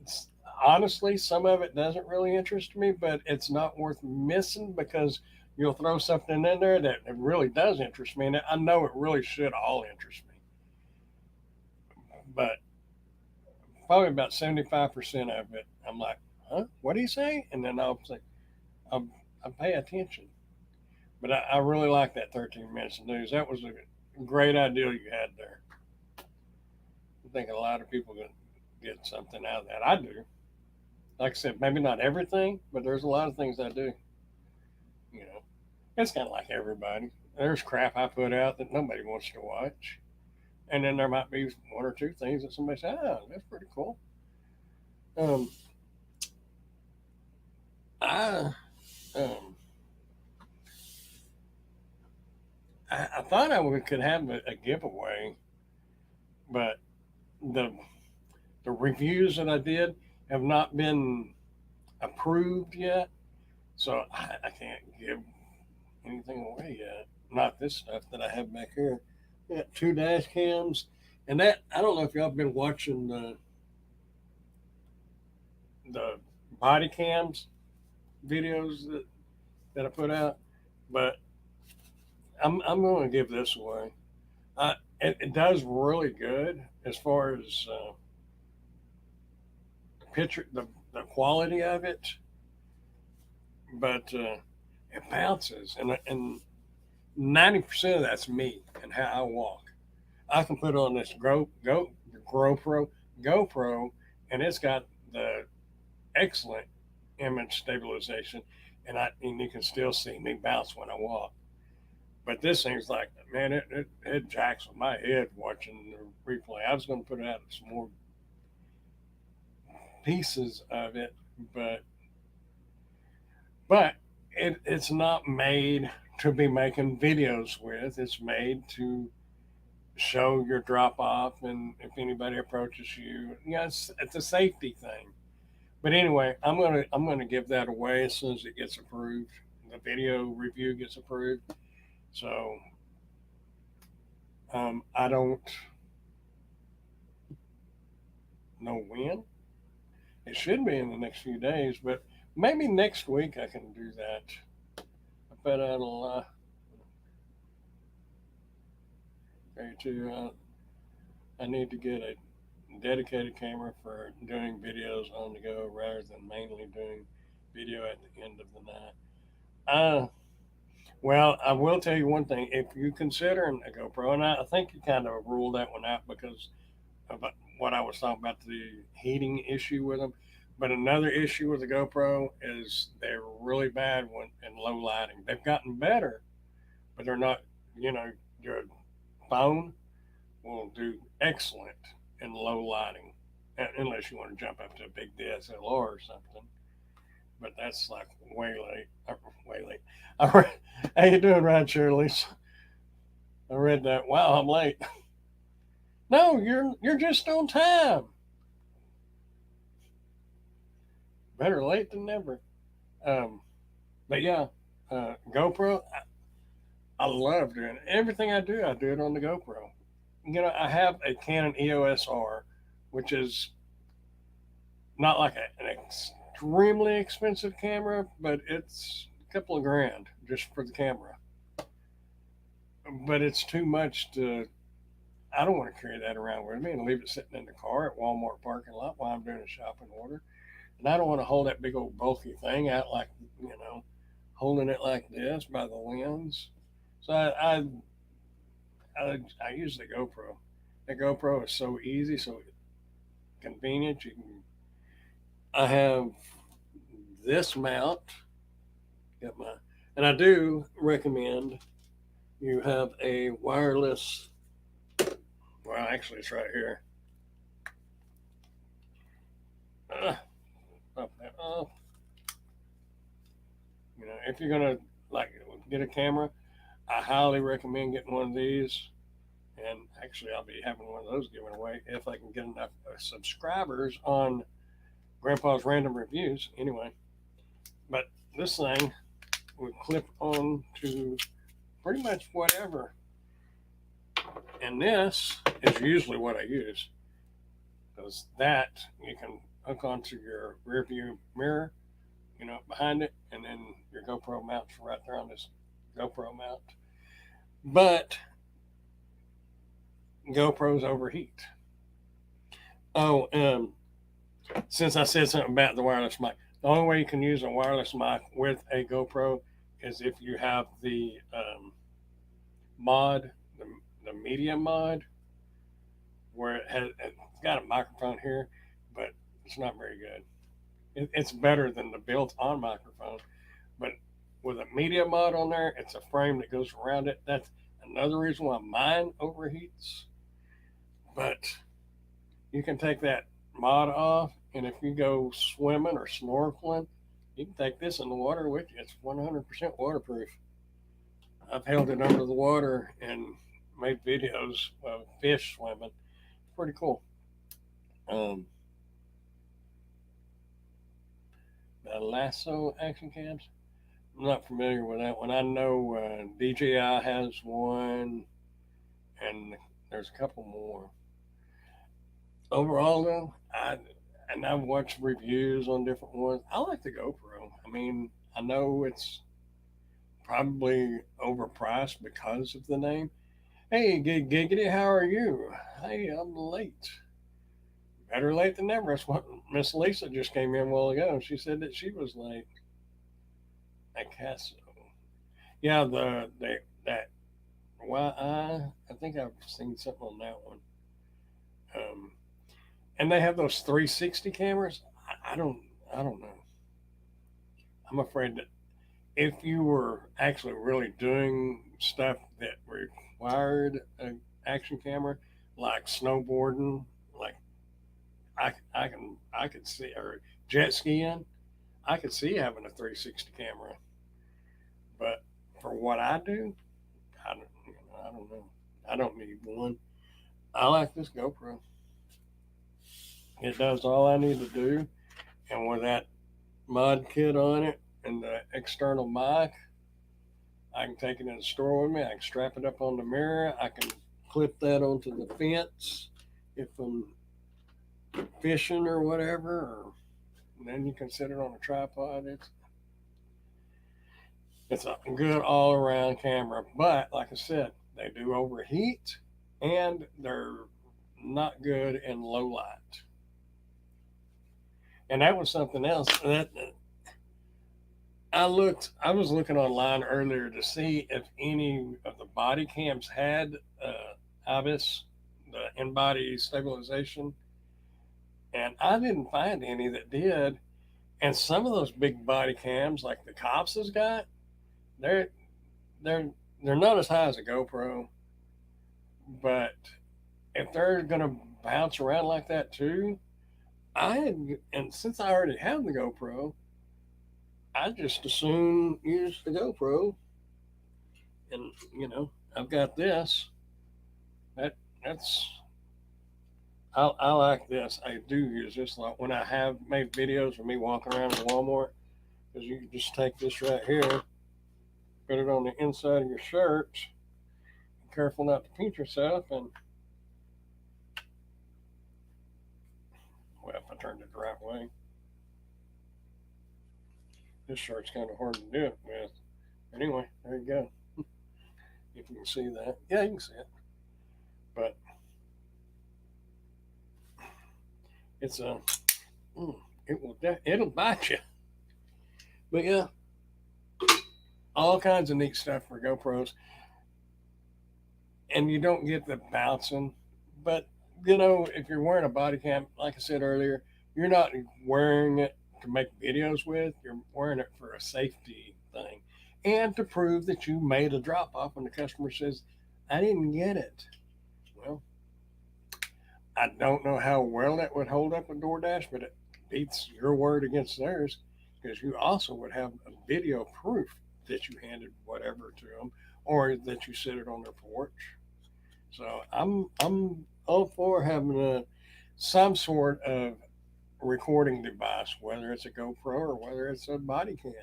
it's, honestly, some of it doesn't really interest me, but it's not worth missing because you'll throw something in there that it really does interest me, and I know it really should all interest me. But probably about 75% of it, I'm like, huh? What do you say? And then I'll say, I pay attention. But I really like that 13 minutes of news. That was a great idea you had there. I think a lot of people get something out of that. I do. Like I said, maybe not everything, but there's a lot of things I do. You know, it's kind of like everybody. There's crap I put out that nobody wants to watch, and then there might be one or two things that somebody says, "Oh, that's pretty cool." Um, I um, I thought could have a giveaway, but the the reviews that I did have not been approved yet, so I can't give anything away yet. Not this stuff that I have back here. I got two dash cams, and that I don't know if y'all been watching the body cams videos that I put out, but I'm going to give this away. It does really good as far as picture the quality of it, but it bounces, and 90% of that's me and how I walk. I can put on this GoPro, and it's got the excellent image stabilization, and you can still see me bounce when I walk. But this thing's like, man, it jacks with my head watching the replay. I was going to put out some more pieces of it, but but it's not made to be making videos with. It's made to show your drop off, and if anybody approaches you, it's a safety thing. But anyway, I'm gonna give that away as soon as it gets approved. The video review gets approved. So I don't know when. It should be in the next few days, but maybe next week I can do that. I bet I need to get a dedicated camera for doing videos on the go rather than mainly doing video at the end of the night. Uh, well, I will tell you one thing. If you consider a GoPro, and I think you kind of ruled that one out because of what I was talking about, the heating issue with them. But another issue with the GoPro is they're really bad when in low lighting. They've gotten better, but they're not. You know, your phone will do excellent in low lighting, unless you want to jump up to a big DSLR or something. But that's like way late. Way late. How you doing, Ryan Shirley? I read that. Wow, I'm late. No, you're just on time. Better late than never. Um, but yeah, GoPro. I love doing it. Everything I do. I do it on the GoPro. I have a Canon EOS R, which is not like an extremely expensive camera, but it's a couple of grand just for the camera. But it's too much to. I don't want to carry that around with me and leave it sitting in the car at Walmart parking lot while I'm doing a shopping order. And I don't want to hold that big old bulky thing out like holding it like this by the lens. So I use the GoPro. The GoPro is so easy, so convenient. I have this mount. Got my, and I do recommend you have a wireless. Well, actually, it's right here. Uh, Up there. Oh, if you're gonna like get a camera, I highly recommend getting one of these. And actually, I'll be having one of those given away if I can get enough subscribers on Grandpa's Random Reviews. Anyway, but this thing would clip on to pretty much whatever. And this is usually what I use because that you can hook onto your rear view mirror, behind it, and then your GoPro mounts right there on this GoPro mount. But GoPros overheat. Oh, since I said something about the wireless mic, the only way you can use a wireless mic with a GoPro is if you have the mod, the media mod, where it's got a microphone here, It's not very good. It's better than the built-on microphone, but with a media mod on there, it's a frame that goes around it. That's another reason why mine overheats. But you can take that mod off, and if you go swimming or snorkeling, you can take this in the water with you. It's 100% waterproof. I've held it under the water and made videos of fish swimming. It's pretty cool. Um, the Lasso action cams. I'm not familiar with that one. I know DJI has one, and there's a couple more. Overall, though, I've watched reviews on different ones. I like the GoPro. I mean, I know it's probably overpriced because of the name. Hey, Giggity, how are you? Hey, I'm late. Better late than never. That's what Miss Lisa just came in a while ago. She said that she was late. I guess so. Yeah, the that I think I've seen something on that one. Um, and they have those 360 cameras. I don't know. I'm afraid that if you were actually really doing stuff that required an action camera, like snowboarding, like I could see, or jet skiing, I could see having a 360 camera. But for what I do, I don't know. I don't need one. I like this GoPro. It does all I need to do, and with that mod kit on it and the external mic, I can take it in the store with me. I can strap it up on the mirror. I can clip that onto the fence if I'm fishing or whatever. And then you can set it on a tripod. It's a good all around camera. But like I said, they do overheat and they're not good in low light. And that was something else that I was looking online earlier to see if any of the body cams had IBIS, the in body stabilization, and I didn't find any that did. And some of those big body cams, like the cops has got, they're they're they're not as high as a GoPro, but if they're gonna bounce around like that too, and since I already have the GoPro, I just assume use the GoPro, and I've got this. That's I like this. I do use this a lot when I have made videos of me walking around in Walmart, because you can just take this right here, put it on the inside of your shirt. Be careful not to pinch yourself, and well, if I turned it the right way, this shirt's kind of hard to do it with. Anyway, there you go. If you can see that, yeah, you can see it. But it's a, it'll bite you. But yeah, all kinds of neat stuff for GoPros, and you don't get the bouncing. But if you're wearing a body cam, like I said earlier, you're not wearing it to make videos with. You're wearing it for a safety thing, and to prove that you made a drop off when the customer says, "I didn't get it." Well, I don't know how well that would hold up with DoorDash, but it beats your word against theirs, because you also would have a video proof that you handed whatever to them, or that you set it on their porch. So I'm all for having some sort of recording device, whether it's a GoPro or whether it's a body cam.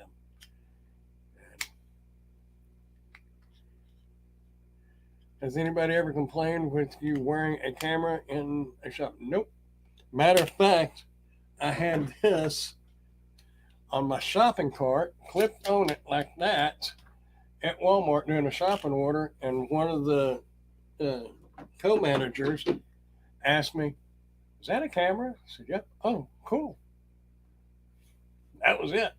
Has anybody ever complained with you wearing a camera in a shop? Nope. Matter of fact, I had this on my shopping cart, clipped on it like that at Walmart doing a shopping order, and one of the co-managers asked me, "Is that a camera?" I said, "Yep." "Oh, cool." That was it.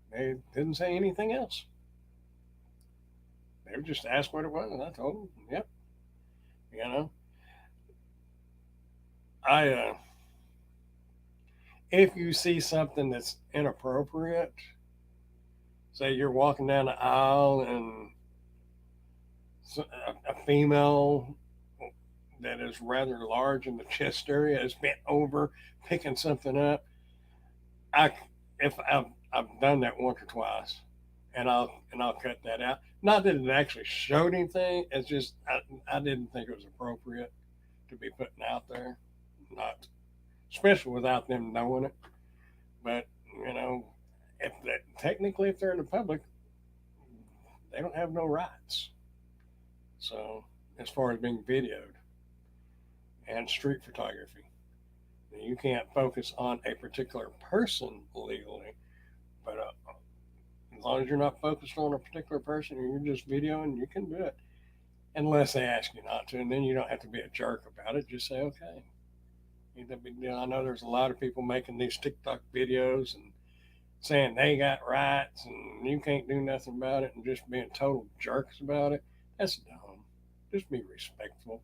They didn't say anything else. They just asked what it was, and I told them, "Yep." You know, I if you see something that's inappropriate, say you're walking down the aisle and a female that is rather large in the chest area is bent over picking something up. I if I've done that once or twice, and I'll cut that out. Not that it actually showed anything. It's just I didn't think it was appropriate to be putting out there, not especially without them knowing it. But you know, if that technically if they're in the public, they don't have no rights. So as far as being videoed and street photography, you can't focus on a particular person legally, but as long as you're not focused on a particular person and you're just videoing, you can do it unless they ask you not to, and then you don't have to be a jerk about it. Just say okay. Ain't that big deal. I know there's a lot of people making these TikTok videos and saying they got rights and you can't do nothing about it and just being total jerks about it. That's dumb. Just be respectful.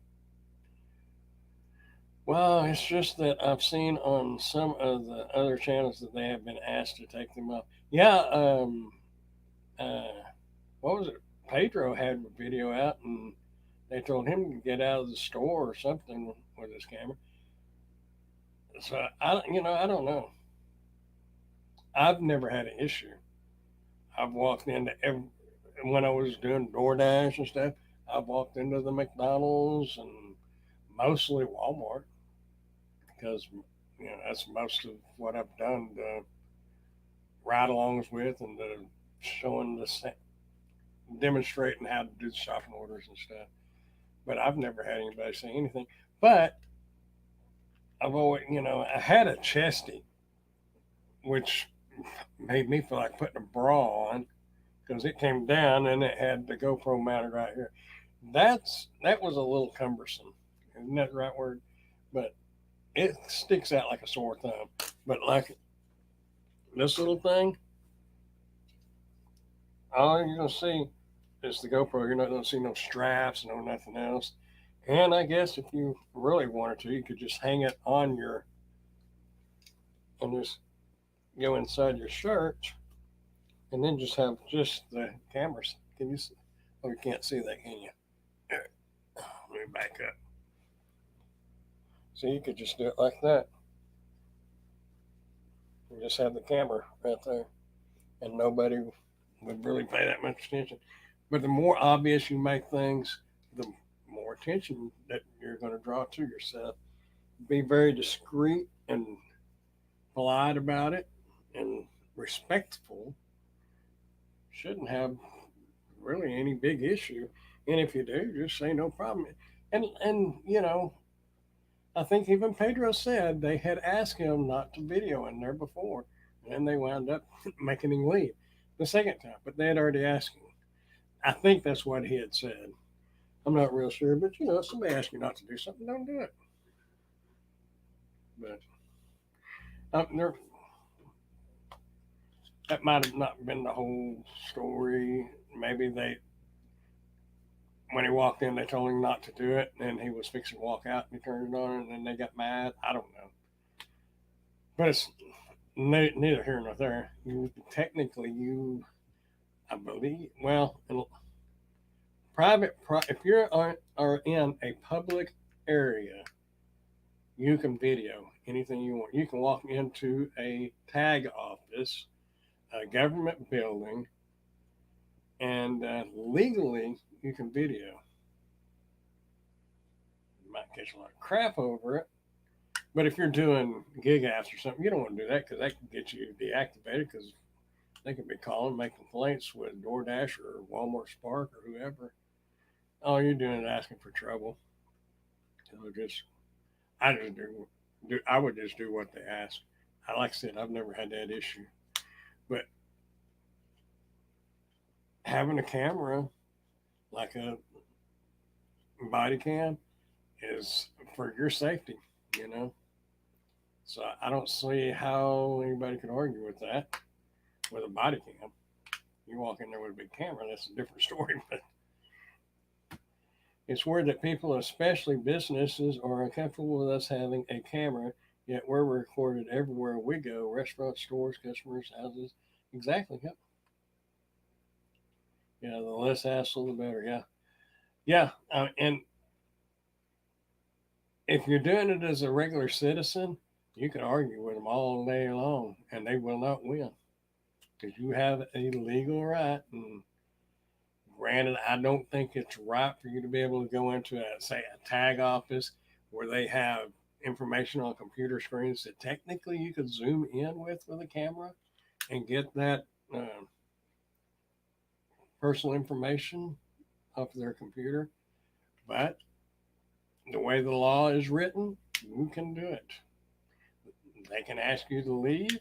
Well, it's just that I've seen on some of the other channels that they have been asked to take them off. Yeah, uh, what was it? Pedro had a video out, and they told him to get out of the store or something with his camera. So I don't know. I've never had an issue. I've walked into every when I was doing DoorDash and stuff. I've walked into the McDonald's and mostly Walmart because that's most of what I've done the ride-alongs with and the showing demonstrating how to do the shopping orders and stuff. But I've never had anybody say anything. But I've always, I had a chesty, which made me feel like putting a bra on because it came down and it had the GoPro mounted right here. That was a little cumbersome. Isn't that the right word? But it sticks out like a sore thumb. But like this little thing, all you're gonna see is the GoPro. You're not gonna see no straps, no nothing else. And I guess if you really wanted to, you could just hang it on your and just go inside your shirt, and then just have just the cameras. Can you see? Oh, you can't see that, can you? Let me back up. So you could just do it like that. You just have the camera right there, and nobody would really pay that much attention. But the more obvious you make things, the more attention that you're going to draw to yourself. Be very discreet and polite about it and respectful. Shouldn't have really any big issue. And if you do, just say no problem. And I think even Pedro said they had asked him not to video in there before, and they wound up making him leave the second time. But they had already asked him. I think that's what he had said. I'm not real sure, but if somebody asks you not to do something, don't do it. But there, that might have not been the whole story. Maybe when he walked in, they told him not to do it, and he was fixing to walk out, and he turned it on, and then they got mad. I don't know, but it's neither here nor there. I believe, well, if you are in a public area, you can video anything you want. You can walk into a tag office, a government building, and legally you can video. You might catch a lot of crap over it, but if you're doing gig apps or something, you don't want to do that because that can get you deactivated because they can be calling, making complaints with DoorDash or Walmart Spark or whoever. All you're doing is asking for trouble. So I would just do what they ask. Like I said, I've never had that issue, but having a camera like a body cam is for your safety, you know. So I don't see how anybody could argue with that with a body cam. You walk in there with a big camera, that's a different story. But it's weird that people, especially businesses, are uncomfortable with us having a camera Yet we're recorded everywhere we go: restaurants, stores, customers, houses. Exactly. Yep. Yeah. The less hassle, the better. Yeah. Yeah. And if you're doing it as a regular citizen, you can argue with them all day long, and they will not win because you have a legal right. And granted, I don't think it's right for you to be able to go into say a tag office where they have information on computer screens that technically you could zoom in with a camera and get that personal information off their computer. But the way the law is written, you can do it. They can ask you to leave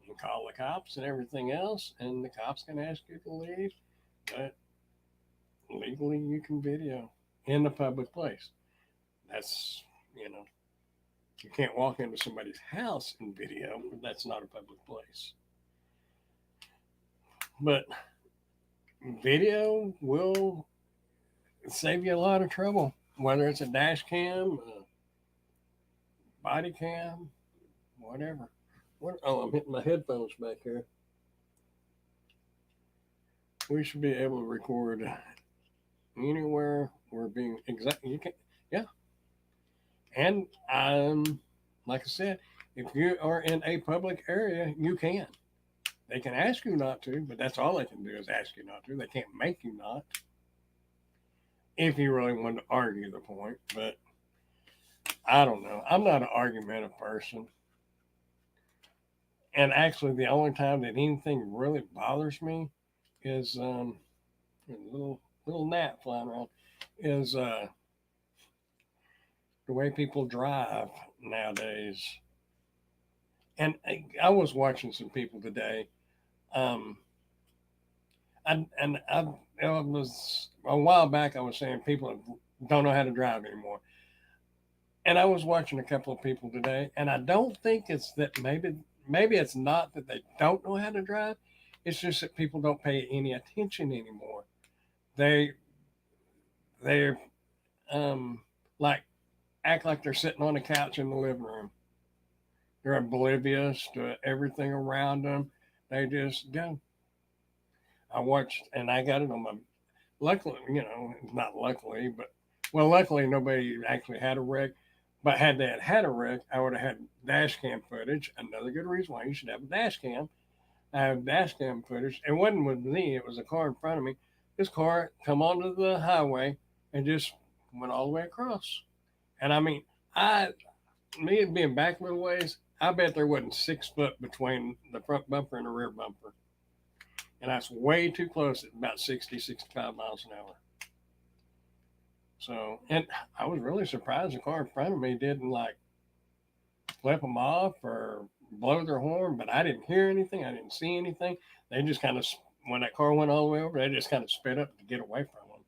and call the cops and everything else, and the cops can ask you to leave, but legally you can video in a public place. That's, you know, you can't walk into somebody's house and video, but that's not a public place. But video will save you a lot of trouble, whether it's a dash cam, a body cam, whatever. Oh, I'm hitting my headphones back here. We should be able to record anywhere we're being exact. You can, yeah. And like I said, if you are in a public area, you can. They can ask you not to, but that's all they can do is ask you not to. They can't make you not. If you really want to argue the point, but I don't know. I'm not an argumentative person. And actually, the only time that anything really bothers me is a little gnat flying around is the way people drive nowadays. And I was watching some people today. Um, I was a while back. I was saying people don't know how to drive anymore, and I was watching a couple of people today, and I don't think it's that maybe it's not that they don't know how to drive. It's just that people don't pay any attention anymore. They they're like act like they're sitting on a couch in the living room. They're oblivious to everything around them. They just go. I watched, and I got it on my. Luckily, not luckily, but well, luckily nobody actually had a wreck. But had they had a wreck, I would have had dash cam footage. Another good reason why you should have a dash cam. I have dash cam footage. It wasn't with me; it was a car in front of me. This car come onto the highway and just went all the way across. And I mean, I me being back a little ways, I bet there wasn't 6 foot between the front bumper and the rear bumper. And that's way too close at about 60, 65 miles an hour. So, and I was really surprised the car in front of me didn't like flip them off or blow their horn, but I didn't hear anything. I didn't see anything. They just kind of, when that car went all the way over, they just kind of sped up to get away from them.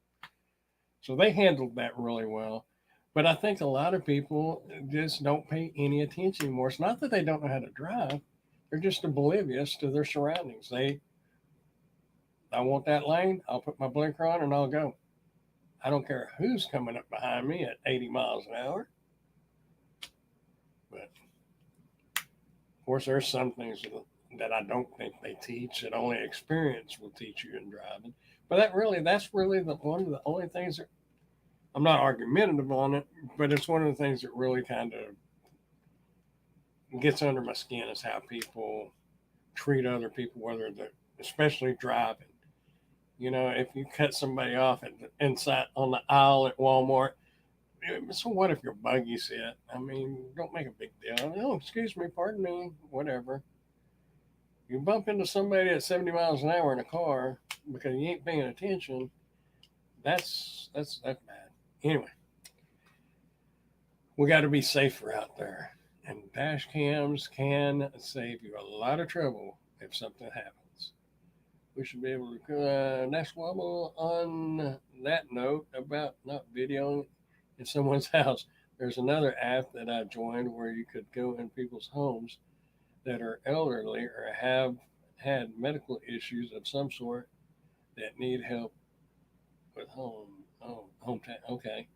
So they handled that really well. But I think a lot of people just don't pay any attention anymore. It's not that they don't know how to drive, they're just oblivious to their surroundings. I want that lane, I'll put my blinker on and I'll go. I don't care who's coming up behind me at 80 miles an hour. But of course, there's some things that I don't think they teach that only experience will teach you in driving. But that's really one of the only things that I'm not argumentative on it, but it's one of the things that really kind of gets under my skin is how people treat other people, whether they're especially driving. If you cut somebody off inside on the aisle at Walmart, so what if your buggy's hit? I mean, don't make a big deal. Oh, excuse me, pardon me, whatever. You bump into somebody at 70 miles an hour in a car because you ain't paying attention. That's bad. Anyway, we got to be safer out there, and dash cams can save you a lot of trouble if something happens. We should be able to next level on that note about not videoing in someone's house. There's another app that I joined where you could go in people's homes that are elderly or have had medical issues of some sort that need help with home. Oh, hometown. Okay.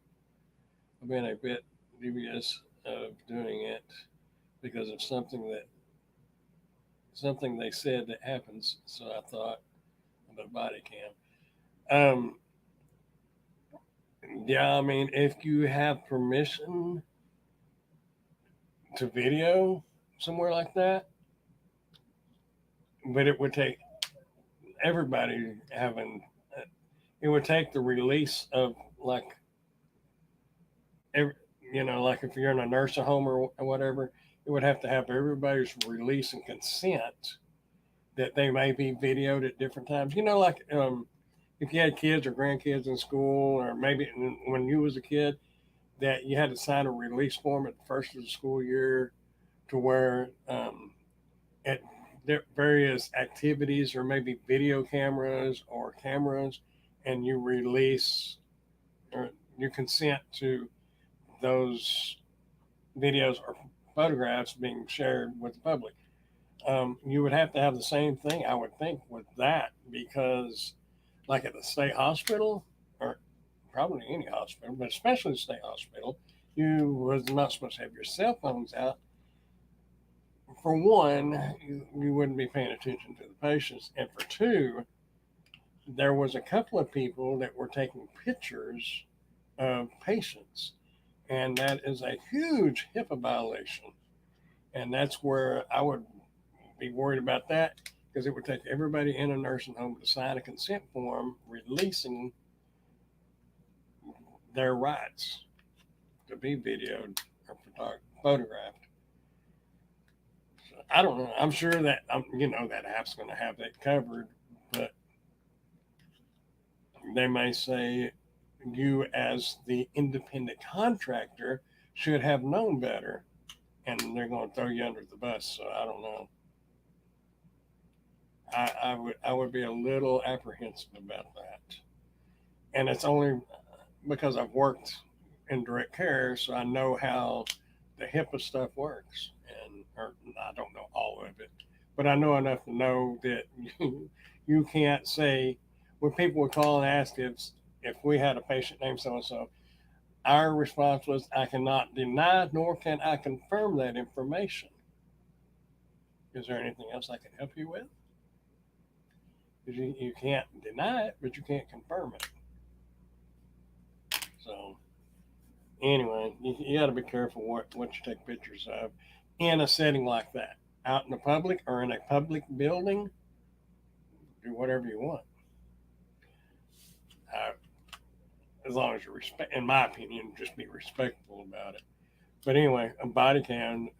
I've been a bit dubious of doing it because of something they said that happens. So I thought of a body cam. Yeah, I mean, if you have permission to video somewhere like that, but it would take everybody having, it would take the release of like, every, like if you're in a nursing home or whatever, it would have to have everybody's release and consent that they may be videoed at different times. Like if you had kids or grandkids in school, or maybe when you was a kid, that you had to sign a release form at the first of the school year to where at various activities or maybe video cameras or cameras, and you release or you consent to those videos or photographs being shared with the public. You would have to have the same thing, I would think, with that because, like at the state hospital, or probably any hospital, but especially the state hospital, you was not supposed to have your cell phones out. For one, you wouldn't be paying attention to the patients, and for two, there was a couple of people that were taking pictures of patients, and that is a huge HIPAA violation. And that's where I would be worried about that because it would take everybody in a nursing home to sign a consent form releasing their rights to be videoed or photographed. So I don't know. I'm sure that that app's going to have that covered, but they may say you as the independent contractor should have known better, and they're going to throw you under the bus. So I don't know. I would be a little apprehensive about that, and it's only because I've worked in direct care, so I know how the HIPAA stuff works, and or I don't know all of it, but I know enough to know that you can't say when people would call and ask if we had a patient named so and so. Our response was, I cannot deny nor can I confirm that information. Is there anything else I can help you with? Because you can't deny it, but you can't confirm it. So anyway, you got to be careful what you take pictures of in a setting like that. Out in the public or in a public building, do whatever you want. Uh, as long as you respect, in my opinion, just be respectful about it. But anyway, a body cam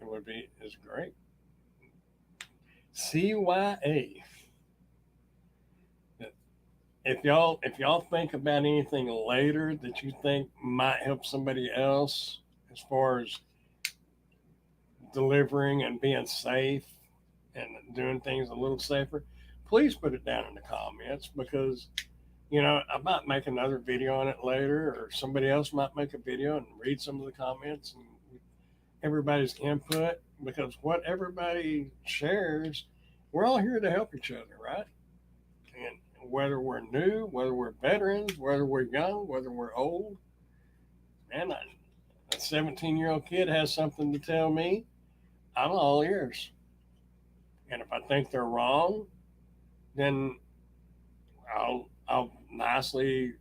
is great. CYA. If y'all think about anything later that you think might help somebody else as far as delivering and being safe and doing things a little safer, please put it down in the comments because I might make another video on it later, or somebody else might make a video and read some of the comments and everybody's input, because what everybody shares, we're all here to help each other, right? And whether we're new, whether we're veterans, whether we're young, whether we're old, man, a 17-year-old kid has something to tell me, I'm all ears. And if I think they're wrong, then I'll nicely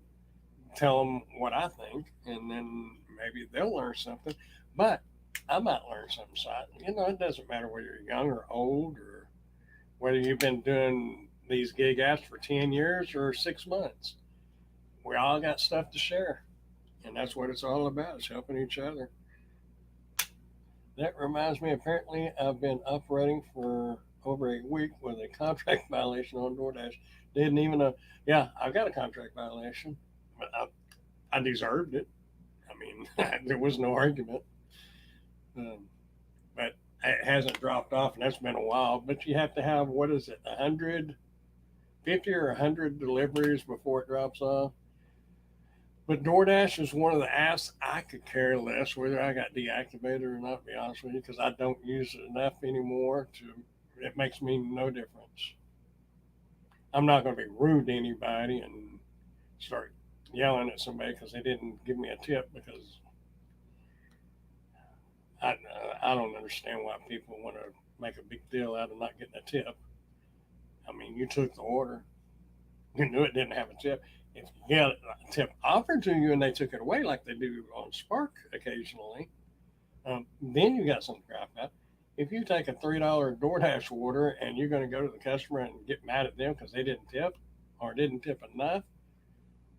tell them what I think, and then maybe they'll learn something. But I might learn something. So it doesn't matter whether you're young or old, or whether you've been doing these gig apps for 10 years or 6 months. We all got stuff to share, and that's what it's all about, is helping each other. That reminds me, apparently I've been operating for over a week with a contract violation on DoorDash. Didn't even know. Yeah, I got a contract violation, but I deserved it. I mean, there was no argument. But it hasn't dropped off, and that's been a while. But you have to have, what is it, 150 or 100 deliveries before it drops off. But DoorDash is one of the apps I could care less whether I got deactivated or not, to be honest with you, because I don't use it enough anymore it makes me no difference. I'm not going to be rude to anybody and start yelling at somebody because they didn't give me a tip, because I don't understand why people want to make a big deal out of not getting a tip. I mean, you took the order, you knew it didn't have a tip. If you get a tip offered to you and they took it away, like they do on Spark occasionally, then you got something to gripe about. If you take a $3 DoorDash order and you're going to go to the customer and get mad at them because they didn't tip or didn't tip enough,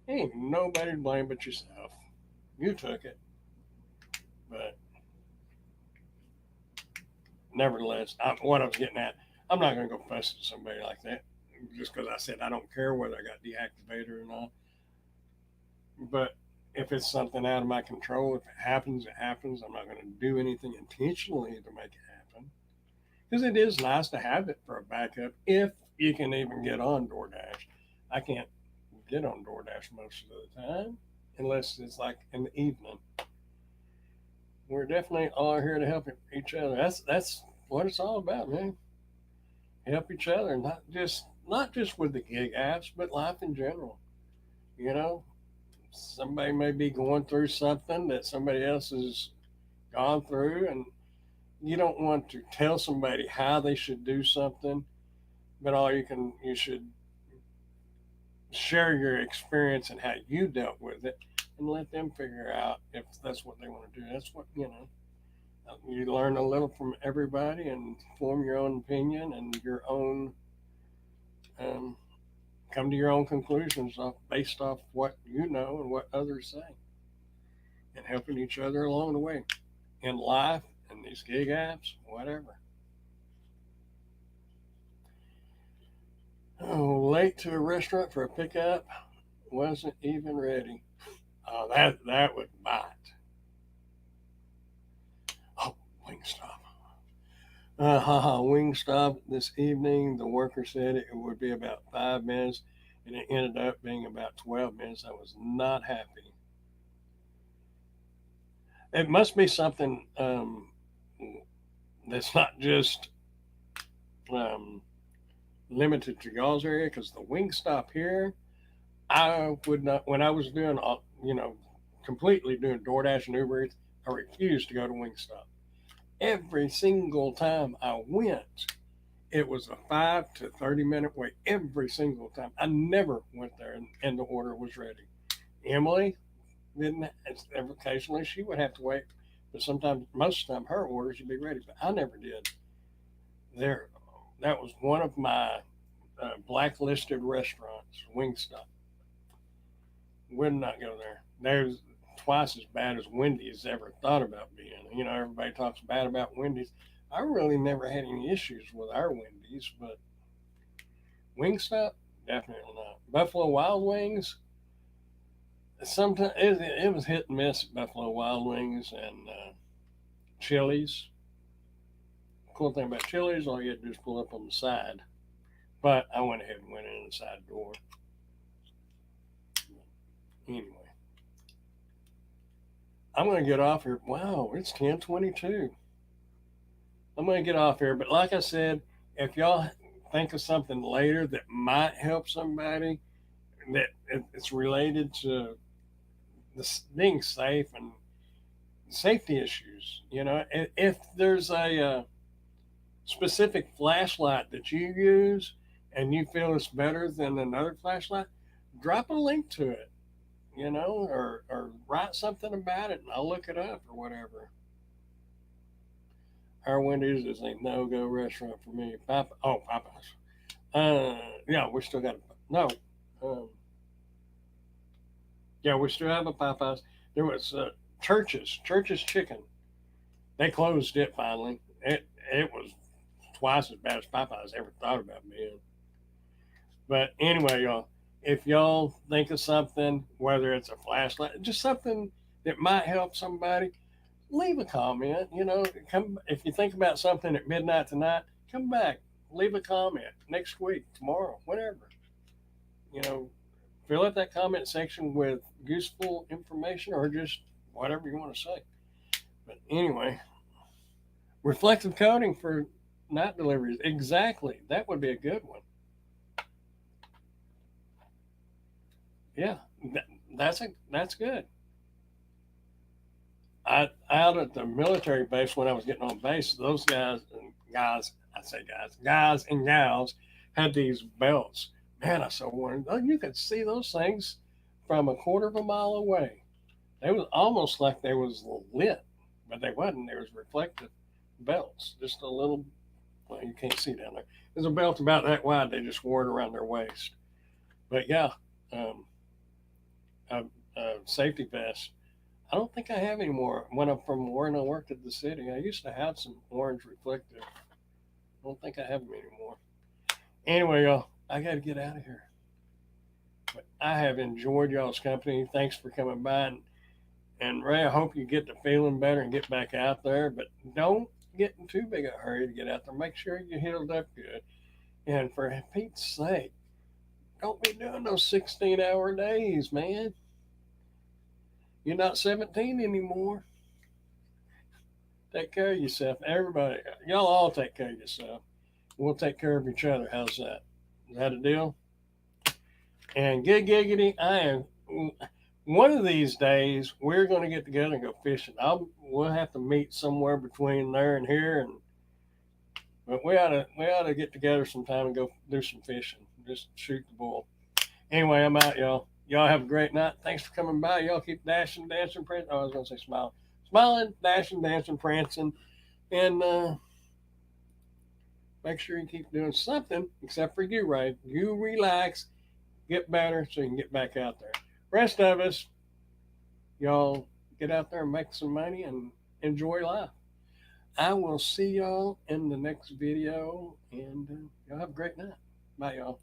ain't nobody to blame but yourself. You took it, but nevertheless, what I was getting at, I'm not going to go fuss at somebody like that just because I said I don't care whether I got deactivated or not. But if it's something out of my control, if it happens, it happens. I'm not going to do anything intentionally to make it happen because it is nice to have it for a backup if you can even get on DoorDash. I can't get on DoorDash most of the time unless it's like in the evening. We're definitely all here to help each other. That's what it's all about, man. Help each other, not just with the gig apps, but life in general. You know, somebody may be going through something that somebody else has gone through, and you don't want to tell somebody how they should do something, but you should share your experience and how you dealt with it, and let them figure out if that's what they want to do. That's what you learn a little from everybody and form your own opinion and your own um, come to your own conclusions based off what you know and what others say, and helping each other along the way in life and these gig apps, whatever. Oh, late to a restaurant for a pickup, wasn't even ready. Oh, that would bite. Oh, Wingstop. Wingstop this evening. The worker said it would be about 5 minutes, and it ended up being about 12 minutes. I was not happy. It must be something that's not just um, limited to y'all's area, because the Wingstop here, I would not, when I was doing, completely doing DoorDash and Uber Eats, I refused to go to Wingstop. Every single time I went, it was a 5 to 30 minute wait every single time. I never went there and the order was ready. Emily didn't. Occasionally she would have to wait, but sometimes, most of the time, her orders would be ready. But I never did. There, that was one of my blacklisted restaurants, Wingstop. Would not go there. There's twice as bad as Wendy's ever thought about being. Everybody talks bad about Wendy's. I really never had any issues with our Wendy's, but Wingstop, definitely not. Buffalo Wild Wings, sometimes it was hit and miss at Buffalo Wild Wings and Chili's. Cool thing about Chili's, all you had to do is pull up on the side. But I went ahead and went in the side door. Anyway, I'm going to get off here. Wow, it's 10:22. I'm going to get off here. But like I said, if y'all think of something later that might help somebody, that it's related to being safe and safety issues, if there's a specific flashlight that you use and you feel it's better than another flashlight, drop a link to it, or write something about it and I'll look it up or whatever. Our Wendy's is a no go restaurant for me. Popeyes. Yeah, we still got no. Um, yeah, we still have a Popeyes. There was Church's Chicken. They closed it finally. It was twice as bad as Popeyes ever thought about being. But anyway, y'all, if y'all think of something, whether it's a flashlight, just something that might help somebody, leave a comment. Come if you think about something at midnight tonight, come back, leave a comment next week, tomorrow, whatever. You know, fill out that comment section with useful information or just whatever you want to say. But anyway, reflective coding for night deliveries. Exactly. That would be a good one. Yeah, that's good. out at the military base when I was getting on base, those guys and gals had these belts. Man, I so wanted. Oh, you could see those things from a quarter of a mile away. They was almost like they was lit, but they wasn't. There was reflective belts, just a little. Well, you can't see down there. There's a belt about that wide. They just wore it around their waist. But yeah, um, a, a safety vest. I don't think I have any more. When I'm from when I worked at the city, I used to have some orange reflective. I don't think I have them anymore. Anyway, y'all, I got to get out of here. But I have enjoyed y'all's company. Thanks for coming by. And Ray, I hope you get to feeling better and get back out there. But don't get in too big a hurry to get out there. Make sure you're healed up good. And for Pete's sake, don't be doing those 16-hour days, man. You're not 17 anymore. Take care of yourself. Everybody, y'all all take care of yourself. We'll take care of each other. How's that? Is that a deal? And good giggity, I am. One of these days, we're going to get together and go fishing. We'll have to meet somewhere between there and here, but we ought to get together sometime and go do some fishing. Just shoot the bull. Anyway, I'm out, y'all. Y'all have a great night. Thanks for coming by. Y'all keep dashing, dancing, prancing. Oh, I was going to say smiling, dashing, dancing, prancing, and make sure you keep doing something. Except for you, Ray. You relax, get better, so you can get back out there. Rest of us, y'all get out there and make some money and enjoy life. I will see y'all in the next video, and y'all have a great night. Bye, y'all.